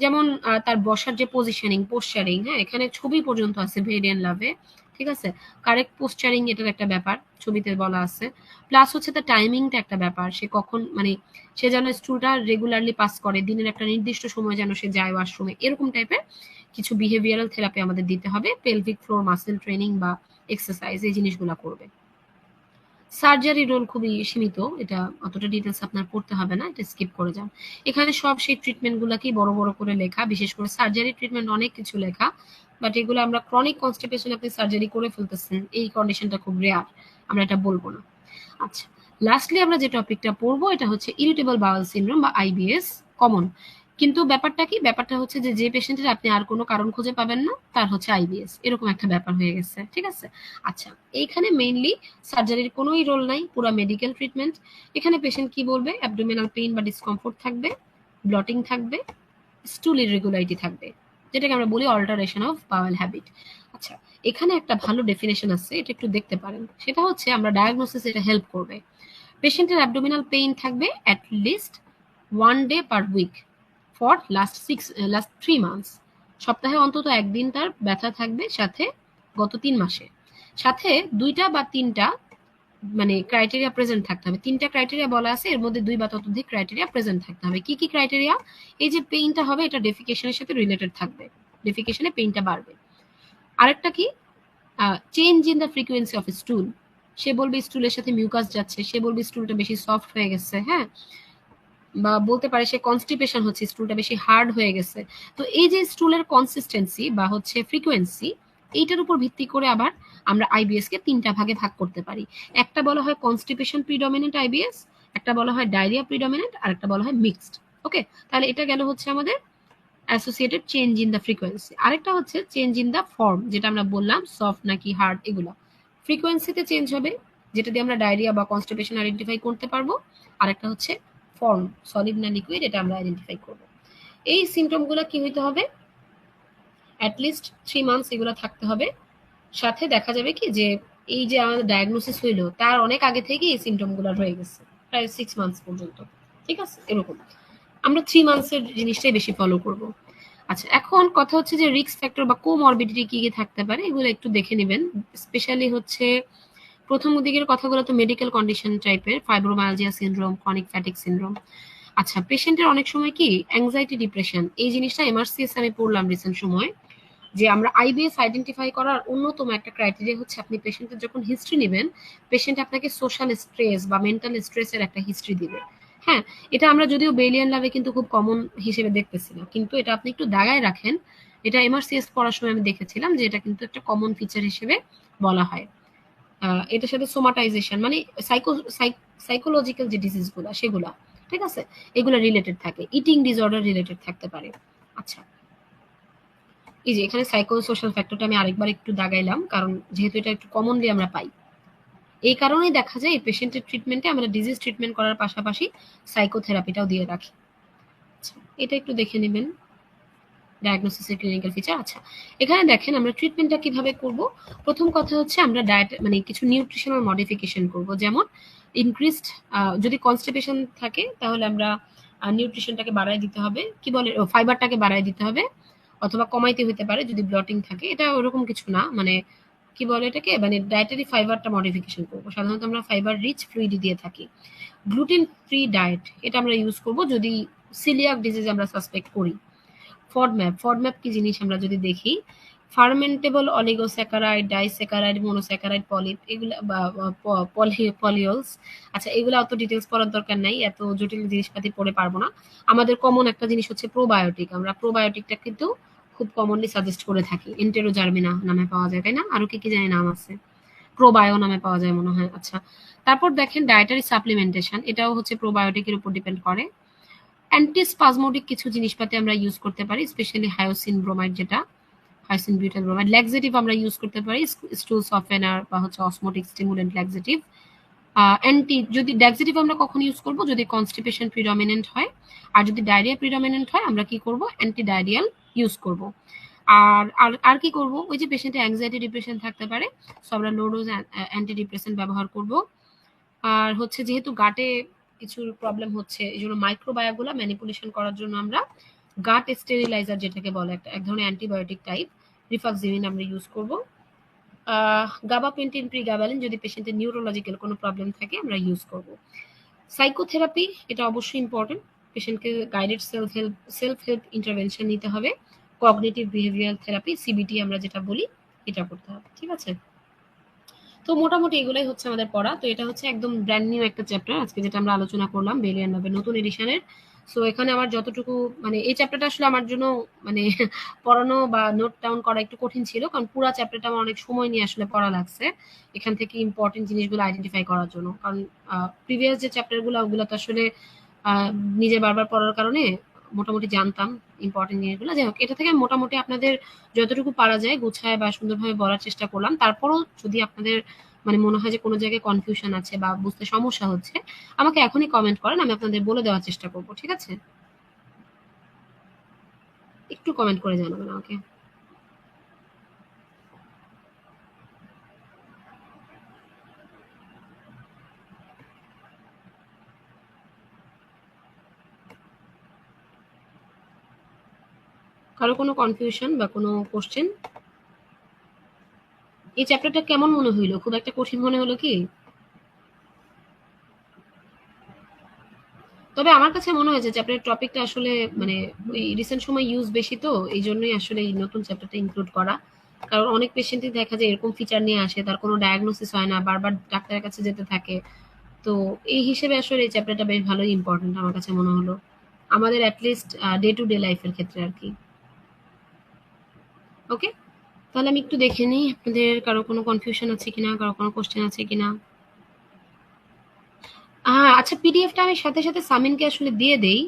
যেমন তার বসার যে পজিশনিং, পোস্চারিং, হ্যাঁ এখানে ছবি পর্যন্ত আছে ভেরিয়ান লাভে, ঠিক আছে। কারেক্ট পোস্চারিং এটার একটা ব্যাপার ছবিতে বলা আছে। প্লাস হচ্ছে তার টাইমিংটা একটা ব্যাপার, সে কখন মানে সে যেন স্টুলটা রেগুলারলি পাস করে, দিনের একটা নির্দিষ্ট সময় যেন সে যায় ওয়াশরুমে, এরকম টাইপের কিছু বিহেভিয়ারাল থেরাপি আমাদের দিতে হবে। পেলভিক ফ্লোর মাসেল ট্রেনিং বা এক্সারসাইজ এই জিনিসগুলো করবে। সার্জারি রোল খুবই সীমিত, এটা অতটা ডিটেলস আপনার পড়তে হবে না, এটা স্কিপ করে যান। এখানে সব সেই ট্রিটমেন্টগুলোকেই বড় বড় করে লেখা, বিশেষ করে সার্জারি ট্রিটমেন্ট অনেক কিছু লেখা, বাট এগুলো আমরা ক্রনিক কনস্টিপেশন আপনি সার্জারি করে ফেলতেছেন, এই কন্ডিশনটা খুব রেয়ার, আমরা এটা বলবো না। আচ্ছা, লাস্টলি আমরা যে টপিকটা পড়বো এটা হচ্ছে ইরিটেবল বাউল সিনড্রোম বা আইবিএস, কমন। কিন্তু ব্যাপারটা কি, ব্যাপারটা হচ্ছে যে যে পেশেন্টের আপনি আর কোনো কারণ খুঁজে পাবেন না তার হচ্ছে আইবিএস, এরকম একটা ব্যাপার হয়ে গেছে, ঠিক আছে। আচ্ছা, এইখানে মেইনলি সার্জারির কোনোই রোল নাই, পুরো মেডিকেল ট্রিটমেন্ট। এখানে পেশেন্ট কি বলবে, অ্যাবডোমিনাল পেইন বা ডিসকমফোর্ট থাকবে, ব্লটিং থাকবে, স্টুল ইরেগুলারিটি থাকবে, যেটাকে আমরা বলি অল্টারেশন অফ বাওয়েল হ্যাবিট। আচ্ছা, এখানে একটা ভালো ডেফিনেশন আছে, এটা একটু দেখতে পারেন, সেটা হচ্ছে আমরা ডায়াগনোসিস এটা হেল্প করবে। পেশেন্টের অ্যাবডোমিনাল পেইন থাকবে at least 1 day per week for last 3 months। সপ্তাহে অন্তত একদিন তার ব্যথা থাকবে, সাথে গত 3 মাসে, সাথে 2টা বা 3টা মানে ক্রাইটেরিয়া প্রেজেন্ট থাকতে হবে। 3টা ক্রাইটেরিয়া বলা আছে, এর মধ্যে 2 বা ততোধিক ক্রাইটেরিয়া প্রেজেন্ট থাকতে হবে। কি কি ক্রাইটেরিয়া, এই যে পেইনটা হবে এটা ডেফিকেশনের সাথে রিলেটেড থাকবে, ডেফিকেশনে পেইনটা বাড়বে। আরেকটা কি, change in the frequency of stool, সে বলবে স্টুলের সাথে মিউকাস যাচ্ছে, সে বলবে স্টুলটা বেশি সফট হয়ে গেছে, হ্যাঁ, বা বলতে পারে সে কনস্টিপেশন হচ্ছে, স্টুলটা বেশি হার্ড হয়ে গেছে। তো এই যে স্টুলের কনসিস্টেন্সি বা হচ্ছে ফ্রিকোয়েন্সি, এইটার উপর ভিত্তি করে আবার আমরা আইবিএস কে 3টা ভাগে ভাগ করতে পারি। একটা বলা হয় কনস্টিপেশন প্রিডমিনেন্ট আইবিএস, একটা বলা হয় ডায়রিয়া প্রিডমিনেন্ট, আর একটা বলা হয় মিক্সড। ওকে, তাহলে এটা গেল হচ্ছে আমাদের associated change in the frequency. আরেকটা হচ্ছে চেঞ্জ ইন দ্য ফর্ম, যেটা আমরা বললাম সফট নাকি হার্ড, এগুলো ফ্রিকোয়েন্সিতে চেঞ্জ হবে, যেটা দিয়ে আমরা ডায়রিয়া বা কনস্টিপেশন আইডেন্টিফাই করতে পারবো। আরেকটা হচ্ছে ফর্ম, সলিড না লিকুইড, এটা আমরা আইডেন্টিফাই করব। এই সিমটমগুলো কি হইতে হবে, অ্যাটলিস্ট 3 months এগুলো থাকতে হবে। সাথে দেখা যাবে কি যে এই যে আমাদের ডায়াগনোসিস হইলো তার অনেক আগে থেকে এই সিমটমগুলো রয়ে গেছে, প্রায় 6 months পর্যন্ত, ঠিক আছে। এরকম আমরা 3 months এর জিনিসটাই বেশি ফলো করব। আচ্ছা, এখন কথা হচ্ছে যে রিস্ক ফ্যাক্টর বা কোমরবিডিটি কি কি থাকতে পারে, এগুলো একটু দেখে নেবেন। স্পেশালি হচ্ছে প্রথম দিকের কথাগুলো তো মেডিকেল কন্ডিশন টাইপের, fibromyalgia syndrome, chronic fatigue syndrome. আচ্ছা, পেশেন্টের অনেক সময় কি অ্যাংজাইটি, ডিপ্রেশন, এই জিনিসটা এমআরসিএস আমি পড়লাম রিসেন্ট সময়, যে আমরা আইবিএস আইডেন্টিফাই করার অন্যতম একটা ক্রাইটেরিয়া হচ্ছে আপনি পেশেন্টের যখন হিস্ট্রি নেবেন, পেশেন্ট আপনাকে সোশ্যাল স্ট্রেস বা মেন্টাল স্ট্রেসের একটা হিস্ট্রি দিবে। হ্যাঁ, এটা আমরা যদিও বেলিয়ান লাভে কিন্তু খুব কমন হিসেবে দেখতেছি না, কিন্তু এটা আপনি একটু দাগায় রাখেন, এটা এমআরসিএস পড়ার সময় আমি দেখেছিলাম যে এটা কিন্তু একটা কমন ফিচার হিসেবে বলা হয়। এটার সাথে সোমাটাইজেশন মানে সাইকো সাইকোলজিক্যাল যে ডিজিজ গুলা সেগুলা, ঠিক আছে, এগুলা রিলেটেড থাকে, ইটিং ডিসঅর্ডার রিলেটেড থাকতে পারে। আচ্ছা, এই যে এখানে সাইকো সোশ্যাল ফ্যাক্টরটা আমি আরেকবার একটু দাগাইলাম, কারণ যেহেতু এটা একটু কমনলি আমরা পাই, এই কারণেই দেখা যায় এই পেশেন্টের ট্রিটমেন্টে আমরা ডিজিজ ট্রিটমেন্ট করার পাশাপাশি সাইকোথেরাপিটাও দিয়ে রাখি। আচ্ছা, এটা একটু দেখে নেবেন, ডায়াগনোসিসের ক্লিনিক্যাল ফিচার। আচ্ছা, এখানে দেখেন আমরা ট্রিটমেন্টটা কিভাবে করব। প্রথম কথা হচ্ছে আমরা ডায়েট মানে কিছু নিউট্রিশনাল মডিফিকেশন করব, যেমন ইনক্রিজড, যদি কনস্টিপেশন থাকে তাহলে আমরা নিউট্রিশনটাকে বাড়ায় দিতে হবে, কি বলে ফাইবারটাকে বাড়ায় দিতে হবে, অথবা কমাইতে হতে পারে যদি ব্লটিং থাকে, এটা ওরকম কিছু না, মানে কি বলে এটাকে, মানে ডায়েটারি ফাইবারটা মডিফিকেশন করবো। সাধারণত আমরা ফাইবার রিচ ফ্লুইড দিয়ে থাকি। গ্লুটেন ফ্রি ডায়েট এটা আমরা ইউজ করব যদি সিলিয়াক ডিজিজ আমরা সাসপেক্ট করি। ফডম্যাপ, ফডম্যাপ কি জিনিস আমরা যদি দেখি, fermentable oligosaccharide, disaccharide, monosaccharide, polyp, এগুলা বা পলিওলস। আচ্ছা, এগুলো অত ডিটেলস পড়ার দরকার নাই, এত জটিল জিনিসপাতি পড়ে পারবো না। আমাদের কমন একটা জিনিস হচ্ছে প্রোবায়োটিক, আমরা প্রোবায়োটিকটা কিন্তু খুব কমনলি সাজেস্ট করে থাকি। এন্টেরোজার্মিনা নামে পাওয়া যায়, তাই না? আরো কি জানি নাম আছে, প্রোবায়ো নামে পাওয়া যায় মনে হয়। আচ্ছা, তারপর দেখেন ডায়েটারি সাপ্লিমেন্টেশন, এটাও হচ্ছে প্রোবায়োটিকের উপর ডিপেন্ড করে। অ্যান্টিস্পাজমোডিক কিছু জিনিসপাতি আমরা ইউজ করতে পারি, স্পেশালি হায়োসিন ব্রোমাইড, যেটা হায়োসিন বিউটাইল ব্রোমাইড। ল্যাক্সেটিভ আমরা ইউজ করতে পারি, স্টুল সফেনার বা হচ্ছে অসমোটিক স্টিমুলেন্ট ল্যাক্সেটিভ। যদি ল্যাক্সেটিভ আমরা কখন ইউজ করব, যদি কনস্টিপেশন প্রিডমিনেন্ট হয়, আর যদি ডায়রিয়া প্রিডমিনেন্ট হয় আমরা কি করব, অ্যান্টি ডায়রিয়াল ইউজ করব। আর আর আর কি করব, ওই যে পেশেন্টের অ্যাংজাইটি ডিপ্রেশন থাকতে পারে, সো আমরা লো ডোজ অ্যান্টি ডিপ্রেসেন্ট ব্যবহার করব। আর হচ্ছে যেহেতু গাটে কিছু প্রবলেম হচ্ছে, এই জন্য মাইক্রোবায়োগুলা ম্যানিপুলেশন করার জন্য আমরা গাট স্টেরিলাইজার, যেটাকে বলে এক ধরনের অ্যান্টিবায়োটিক টাইপ, রিফাক্সিমিন আমরা ইউজ করব। গাবাপেন্টিন, প্রিগাবালিন যদি পেশেন্টের নিউরোলজিক্যাল কোনো প্রবলেম থাকে আমরা ইউজ করব। সাইকোথেরাপি, এটা অবশ্যই ইম্পর্টেন্ট, পেশেন্টকে গাইডেড সেলফ হেল্প ইন্টারভেনশন নিতে হবে। কগনিটিভ বিহেভিয়ারাল থেরাপি, সিবিটি আমরা যেটা বলি, এটা করতে হবে। ঠিক আছে, তো মোটামুটি এগুলাই হচ্ছে আমাদের পড়া। তো এটা হচ্ছে একদম ব্র্যান্ড নিউ একটা চ্যাপ্টার আজকে যেটা আমরা আলোচনা করলাম, বেলিয়ান লাভের নতুন এডিশনের। সো এখানে আমার যতটুকু মানে এই চ্যাপ্টারটা আসলে আমার জন্য মানে পড়ানো বা নোট ডাউন করা একটু কঠিন ছিল, কারণ পুরো চ্যাপ্টারটা আমার অনেক সময় নিয়ে আসলে পড়া লাগছে এখান থেকে ইম্পর্টেন্ট জিনিসগুলো আইডেন্টিফাই করার জন্য। কারণ প্রিভিয়াস যে চ্যাপ্টারগুলো ওগুলো তো আসলে নিজে বারবার পড়ার কারণে মোটামুটি জানতাম ইম্পর্টেন্ট জিনিসগুলো। যাই হোক, এটা থেকে মোটামুটি আপনাদের যতটুকু পারা যায় গুছায় বা সুন্দরভাবে বলার চেষ্টা করলাম। তারপরও যদি আপনাদের মানে মনে হয় যে কোনো জায়গায় কনফিউশন আছে বা বুঝতে সমস্যা হচ্ছে, আমাকে এখনই কমেন্ট করেন, আমি আপনাদের বলে দেওয়ার চেষ্টা করব। ঠিক আছে, একটু কমেন্ট করে জানাবেন আমাকে। কারো কোনো কনফিউশন বা কোনো কোশ্চেন? এই চ্যাপ্টারটা কেমন মনে হইলো? খুব একটা কঠিন মনে হলো কি? তবে আমার কাছে মনে হয়েছে চ্যাপ্টারের টপিকটা আসলে মানে ওই রিসেন্ট সময় ইউজ বেশি, তো এই জন্যই আসলে এই নতুন চ্যাপ্টারটা ইনক্লুড করা। কারণ অনেক পেশেন্টই দেখা যায় এরকম ফিচার নিয়ে আসে, তার কোনো ডায়াগনোসিস হয় না, বারবার ডাক্তারের কাছে যেতে থাকে। তো এই হিসেবে আসলে এই চ্যাপ্টারটা বেশ ভালোই ইম্পর্টেন্ট আমার কাছে মনে হলো, আমাদের অ্যাটলিস্ট ডে টু ডে লাইফের ক্ষেত্রে আর কি। ওকে, তাহলে আমি একটু দেখে নিই আপনাদের কারো কোনো কনফিউশন আছে কিনা, কারো কোনো কোশ্চেন আছে কিনা। আচ্ছা, পিডিএফটা আমি সাথে সাথে সামিনকে আসলে দিয়ে দেই।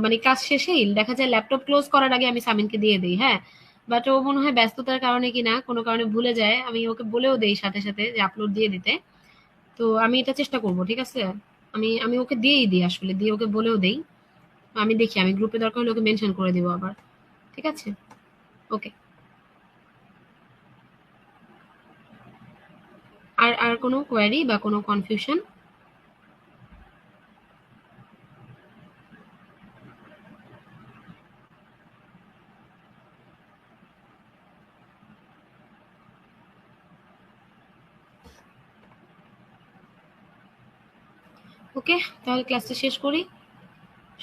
মানে ক্লাস শেষেই দেখা যায় ল্যাপটপ ক্লোজ করার আগে আমি সামিনকে দিয়ে দেই, হ্যাঁ। বাট ও মনে হয় ব্যস্ততার কারণে কিনা কোনো কারণে ভুলে যায়, আমি ওকে বলেও দেই সাথে সাথে যে আপলোড দিয়ে দিতে। তো আমি এটা চেষ্টা করব, ঠিক আছে। আমি আমি ওকে দিয়েই দিই, আসলে দিয়ে ওকে বলেও দেই। আমি দেখি, আমি গ্রুপে দরকার হলে ওকে মেনশন করে দিব আবার। ঠিক আছে, ওকে। আর আর কোনো কোয়ারি বা কোনো কনফিউশন? ওকে, তাহলে ক্লাসটা শেষ করি।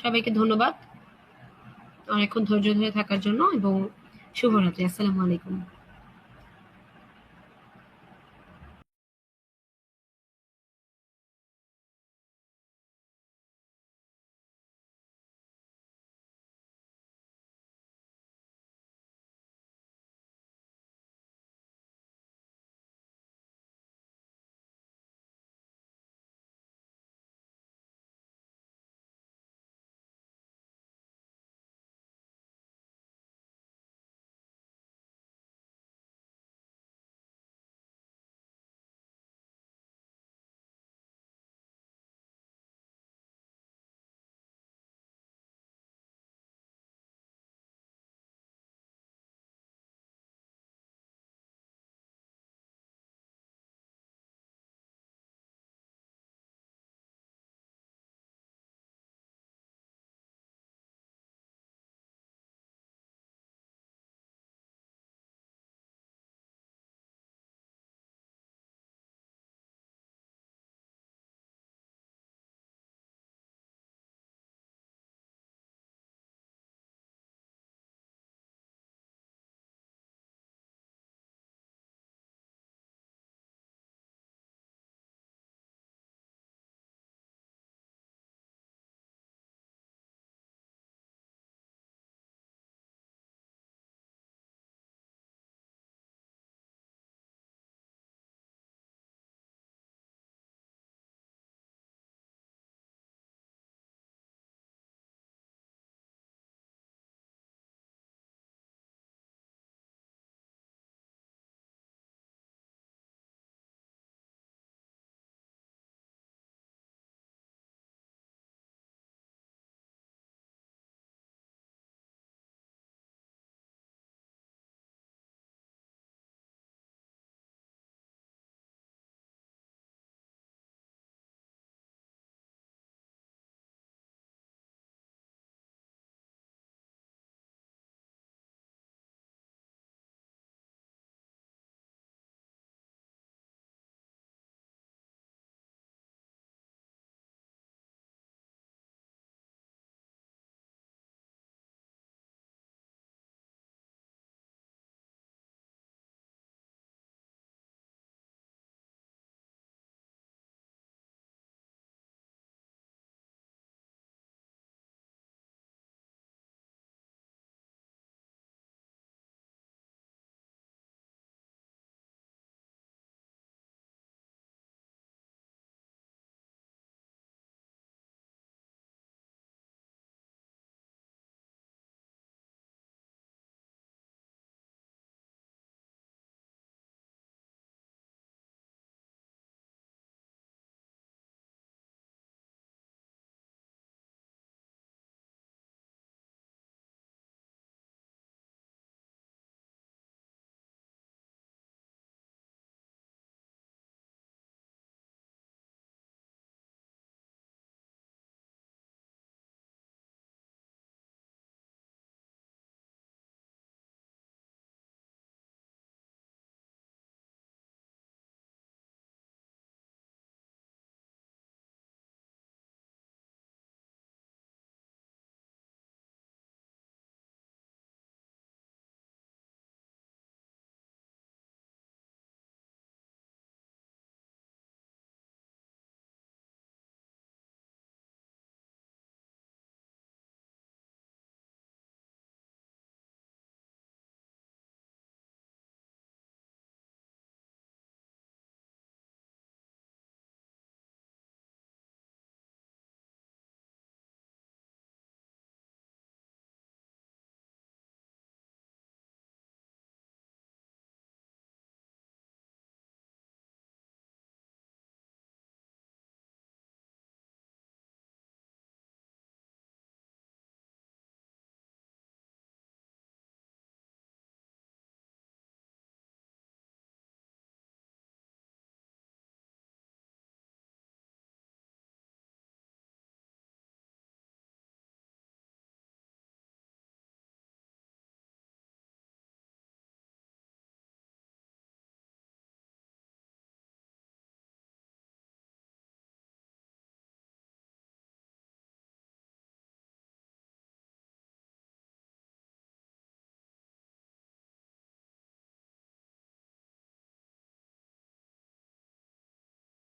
সবাইকে ধন্যবাদ অনেকক্ষণ ধৈর্য ধরে থাকার জন্য, এবং শুভরাত্রি। আসসালামু আলাইকুম।